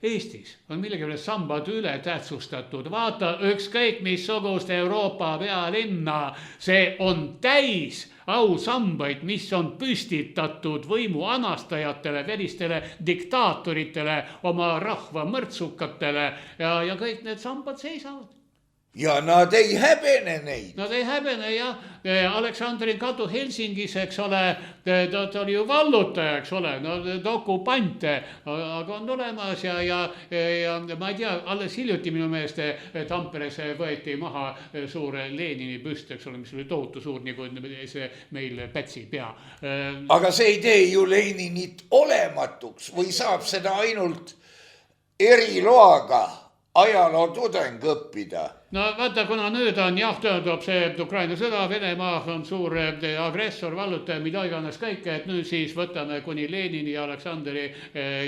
Eestis on millegipärast sambad üle tähtsustatud. Vaata ükskõik missugust Euroopa pealinna, see on täis ausambaid, mis on püstitatud võimu anastajatele, välistele diktaatoritele, oma rahva mõrtsukatele ja kõik need sambad seisavad. Ja nad ei häbene neid. Nad ei häbene, jah. Aleksandrin kadu Helsingis, eks ole, ta oli ju vallutaja, eks ole, okupante, aga on olemas ja ma ei tea, alles hiljuti minu meelest Tamperes võeti maha suur Lenini püst, eks ole, mis oli tohutu suur, nagu see meil Pätsi pea. Aga see ei tee ju Leninit olematuks või saab seda ainult eriloaga ajaloo tudeng õppida. No vaata, kuna nüüd on tõendab see Ukraina sõda, Venemaa on suur agressor, vallutaja, mida iganes kõike, et nüüd siis võtame kuni Lenini ja Aleksandri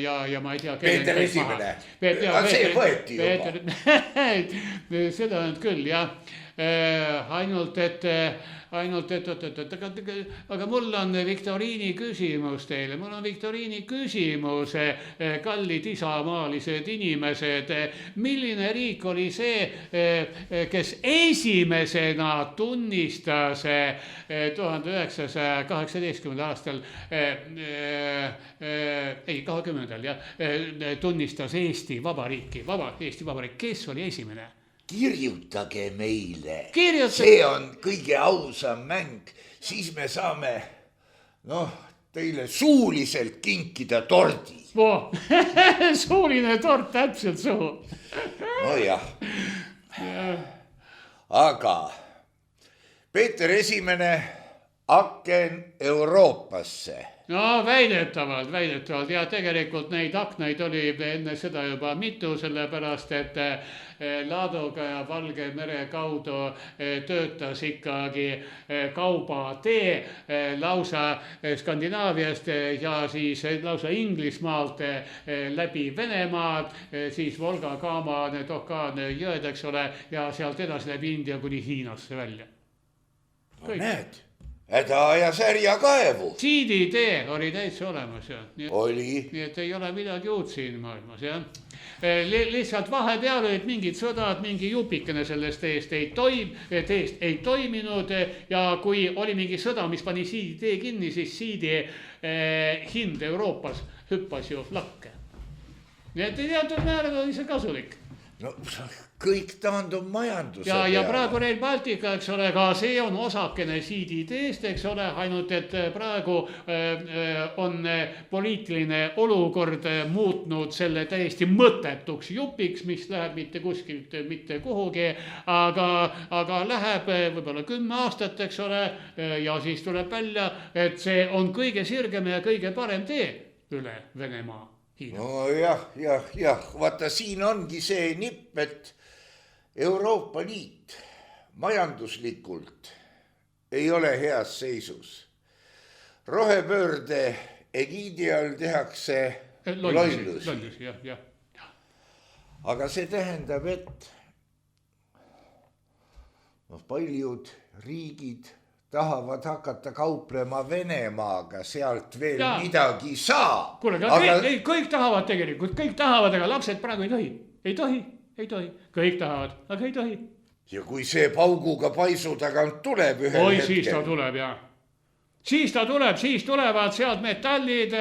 ja ma ei tea. Peeter Esimene. See võeti juba. Seda nüüd küll, jah. Ainult, et aga mul on viktoriini küsimus teile. Mul on viktoriini küsimus, kallid isamaalised inimesed. Milline riik oli see, kes esimesena tunnistas 1918. aastal, 20. tunnistas Eesti Vabariiki, Eesti Vabariik. Kes oli esimene? Kirjutage meile. See on kõige ausam mäng. Siis me saame teile suuliselt kinkida tordi. Suuline tort täpselt suhu. Nojah. Aga Peeter Esimene aken Euroopasse. No väidetavalt ja tegelikult neid aknaid oli enne seda juba mitu, sellepärast et Laadoga ja Valge mere kaudu töötas ikkagi kaubatee lausa Skandinaaviast ja siis lausa Inglismaalt läbi Venemaad, siis Volga, Kama, Tohkan jõed, eks ole, ja sealt edasi läbi India kuni Hiinasse välja. No näed, häda ajas härjakaevu. siiditee oli täitsa olemas ja oli. nii et ei ole midagi uut siin maailmas jah. Lihtsalt vahepeal olid mingid sõdad, mingi jupikene sellest teest ei toiminud ja kui oli mingi sõda, mis pani siiditee kinni, siis siidi hind Euroopas hüppas ju lakke. nii et teatud määral oli see kasulik. No kõik taandub majanduse ja praegu Rail Baltica, eks ole, ka see on osakene siiditeest, eks ole, ainult et praegu on poliitiline olukord muutnud selle täiesti mõttetuks jupiks, mis läheb mitte kuskilt mitte kuhugi, aga läheb võib-olla 10 aastat, eks ole, ja siis tuleb välja, et see on kõige sirgem ja kõige parem tee üle Venemaa. No jah, vaata siin ongi see nipp, et Euroopa Liit majanduslikult ei ole heas seisus. Rohepöörde egiidi all tehakse lollusi. jah. Aga see tähendab, et paljud riigid tahavad hakata kauplema Venemaaga, sealt veel midagi saab. Kuule, kõik tahavad tegelikult, kõik tahavad, aga lapsed praegu ei tohi. Kõik tahavad, aga ei tohi. Ja kui see pauguga paisu tagant tuleb ühel hetkel. Siis ta tuleb, jah. Siis tulevad sealt metallid,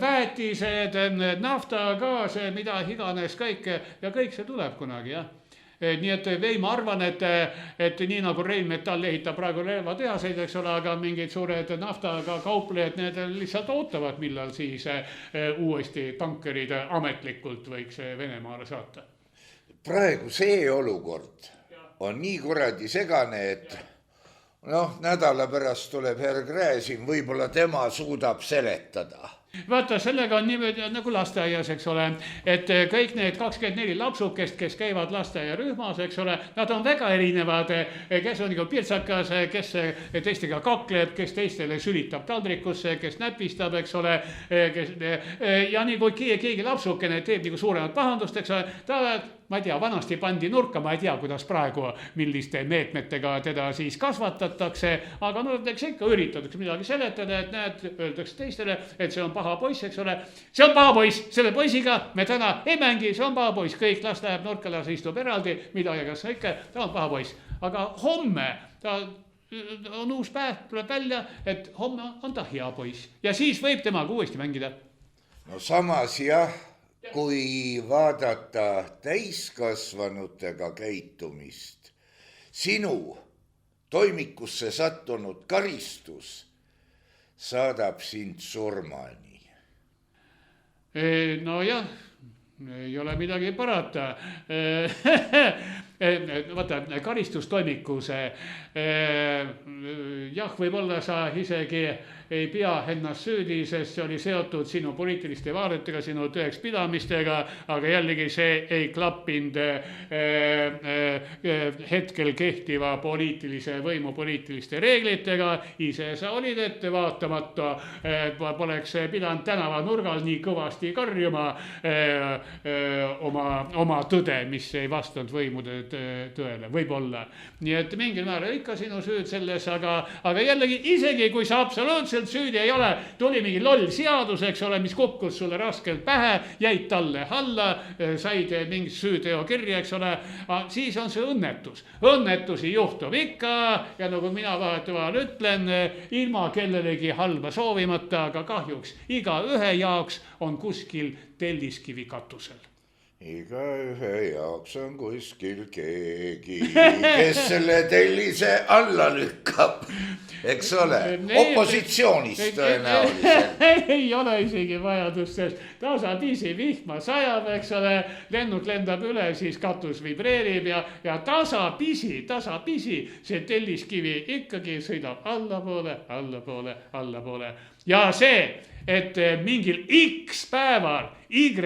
väetised, nafta, gaas, mida iganes kõik ja kõik see tuleb kunagi, jah. Nii et ma arvan, et nii nagu Rheinmetall ehitab praegu relvatehaseid, eks ole, aga mingid suured naftaga kauplejad, need lihtsalt ootavad, millal siis uuesti tankerid ametlikult võiks Venemaale saata. Praegu see olukord on nii kuradi segane, et nädala pärast tuleb herr Gräzin, võib-olla tema suudab seletada. Vaata, sellega on niimoodi nagu lasteaias, eks ole, et kõik need 24 lapsukest, kes käivad lasteaiarühmas, eks ole, nad on väga erinevad, kes on nagu pirtsakas, kes teistega kakleb, kes teistele sülitab taldrikusse, kes näpistab, eks ole, ja nii kui keegi lapsukene teeb nagu suuremat pahandust, eks ole, ma ei tea, vanasti pandi nurka, ma ei tea, kuidas praegu, milliste meetmetega teda siis kasvatatakse, aga eks ikka üritatakse midagi seletada, et näed, öeldakse teistele, et see on paha poiss, eks ole, see on paha poiss, selle poisiga me täna ei mängi, see on paha poiss, kõik las läheb nurka, las istub eraldi, midagi, kas ikka, ta on paha poiss, aga homme ta on uus päev, tuleb välja, et homme on ta hea poiss ja siis võib temaga uuesti mängida. No samas jah, kui vaadata täiskasvanutega käitumist, sinu toimikusse sattunud karistus saadab sind surmani. Nojah, ei ole midagi parata. Vaata, karistustoimikus, jah, võib-olla sa isegi ei pea ennast süüdi, sest see oli seotud sinu poliitiliste vaadetega, sinu tõekspidamistega, aga jällegi see ei klappinud hetkel kehtiva poliitilise võimu poliitiliste reeglitega. Ise sa olid ettevaatamata, poleks pidanud tänavanurgal nii kõvasti karjuma oma tõde, mis ei vastanud võimude tõele, võib-olla. Nii et mingil määral ikka sinu süüd selles, aga jällegi isegi kui sa absoluutselt süüdi ei ole, tuli mingi loll seadus, eks ole, mis kukkus sulle raskelt pähe, jäid talle alla, said mingit süüteo kirja, eks ole, siis on see õnnetus. Õnnetusi juhtub ikka ja nagu mina vahetevahel ütlen, ilma kellelegi halba soovimata, aga kahjuks iga ühe jaoks on kuskil telliskivi katusel. Igaühe jaoks on kuskil keegi, kes selle tellise alla lükkab, eks ole, opositsioonist tõenäoliselt. Ei ole isegi vajadust, sest tasapisi vihma sajab, eks ole, lennuk lendab üle, siis katus vibreerib ja tasapisi see telliskivi ikkagi sõidab allapoole. Ja see, et mingil X päeval, Y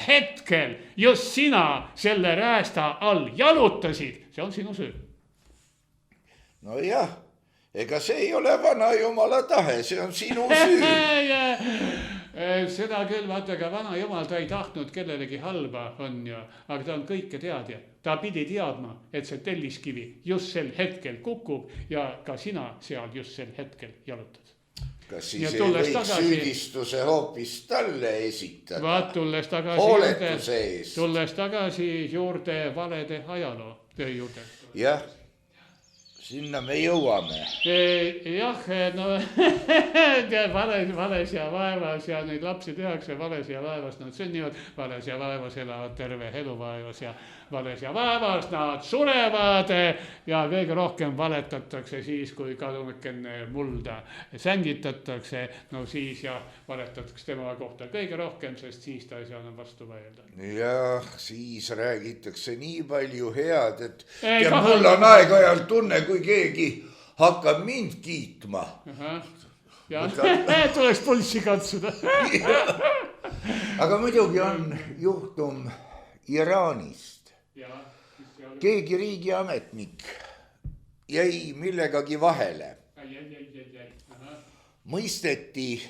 hetkel just sina selle räästa all jalutasid, see on sinu süü. No jah, ega see ei ole vana jumala tahe, see on sinu süü. Seda küll, vaata, aga vana jumal, ta ei tahtnud kellelegi halba, on ju, aga ta on kõike teadja. Ta pidi teadma, et see telliskivi just sel hetkel kukub ja ka sina seal just sel hetkel jalutad. Kas siis ei võiks süüdistuse hoopis talle esitada? Vaat, tulles tagasi juurde valede ajaloo juurde. Jah. Sinna me jõuame. Jah, no vales ja vaevas ja neid lapsi tehakse vales ja vaevas nad sünnivad, vales ja vaevas elavad terve eluvaevas ja vales ja vaevas nad surevad ja kõige rohkem valetatakse siis, kui kadumekene mulda sängitatakse, no siis ja valetatakse tema kohta kõige rohkem, sest siis ta ei saa enam vastu vaielda. Jah, siis räägitakse nii palju head, et ja mul on aeg-ajalt tunne, kui keegi hakkab mind kiitma. Ja tuleks pulssi katsuda. Aga muidugi on juhtum Iraanist. Keegi riigiametnik jäi millegagi vahele. Mõisteti,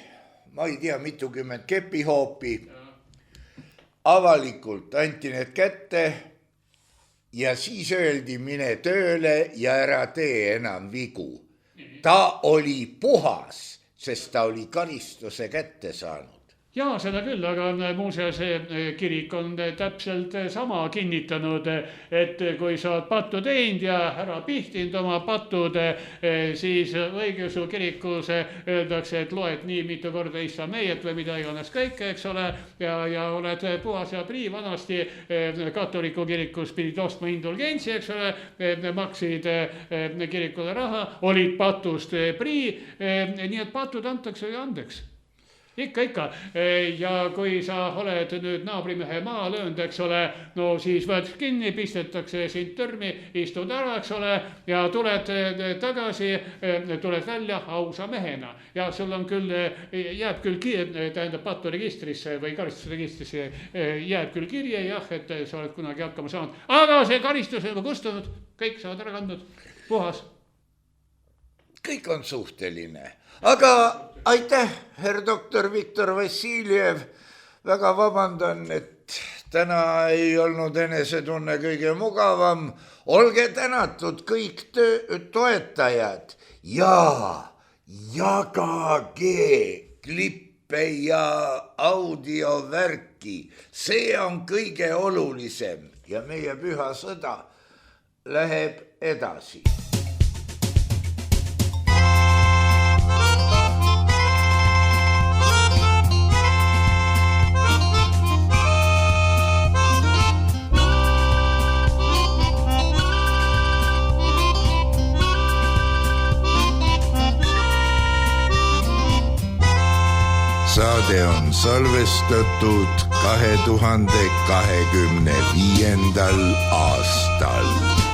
ma ei tea, mitukümmend kepihoopi. Avalikult anti need kätte ja siis öeldi, mine tööle ja ära tee enam vigu. Ta oli puhas, sest ta oli karistuse kätte saanud. Jaa, seda küll, aga muuseas kirik on täpselt sama kinnitanud, et kui sa oled pattu teinud ja ära pihtinud oma patud, siis õigeusu kirikus öeldakse, et loed nii mitu korda issa meiet või mida iganes kõike, eks ole, ja oled puhas ja prii. Vanasti katoliku kirikus pidid ostma indulgentsi, eks ole, maksid kirikule raha, olid patust prii, nii et patud antakse ja andeks. Ikka. Ja kui sa oled nüüd naabrimehe maa löönud, eks ole, no siis võed kinni, pistetakse sind törmi, istud ära, eks ole, ja tuled tagasi, tuled välja ausa mehena. Ja sul on küll, jääb küll tähendab paturegistrisse või karistusregistrisse jääb küll kirje, jah, et sa oled kunagi hakkama saanud. Aga see karistus on kustunud, kõik saavad ära kandnud, puhas. Kõik on suhteline, aga aitäh, herr doktor Viktor Vassiljev. Väga vabandan, et täna ei olnud enesetunne kõige mugavam. Olge tänatud kõik toetajad ja jagage klippe ja audiovärki. See on kõige olulisem ja meie püha sõda läheb edasi. Saade on salvestatud 2025. aastal.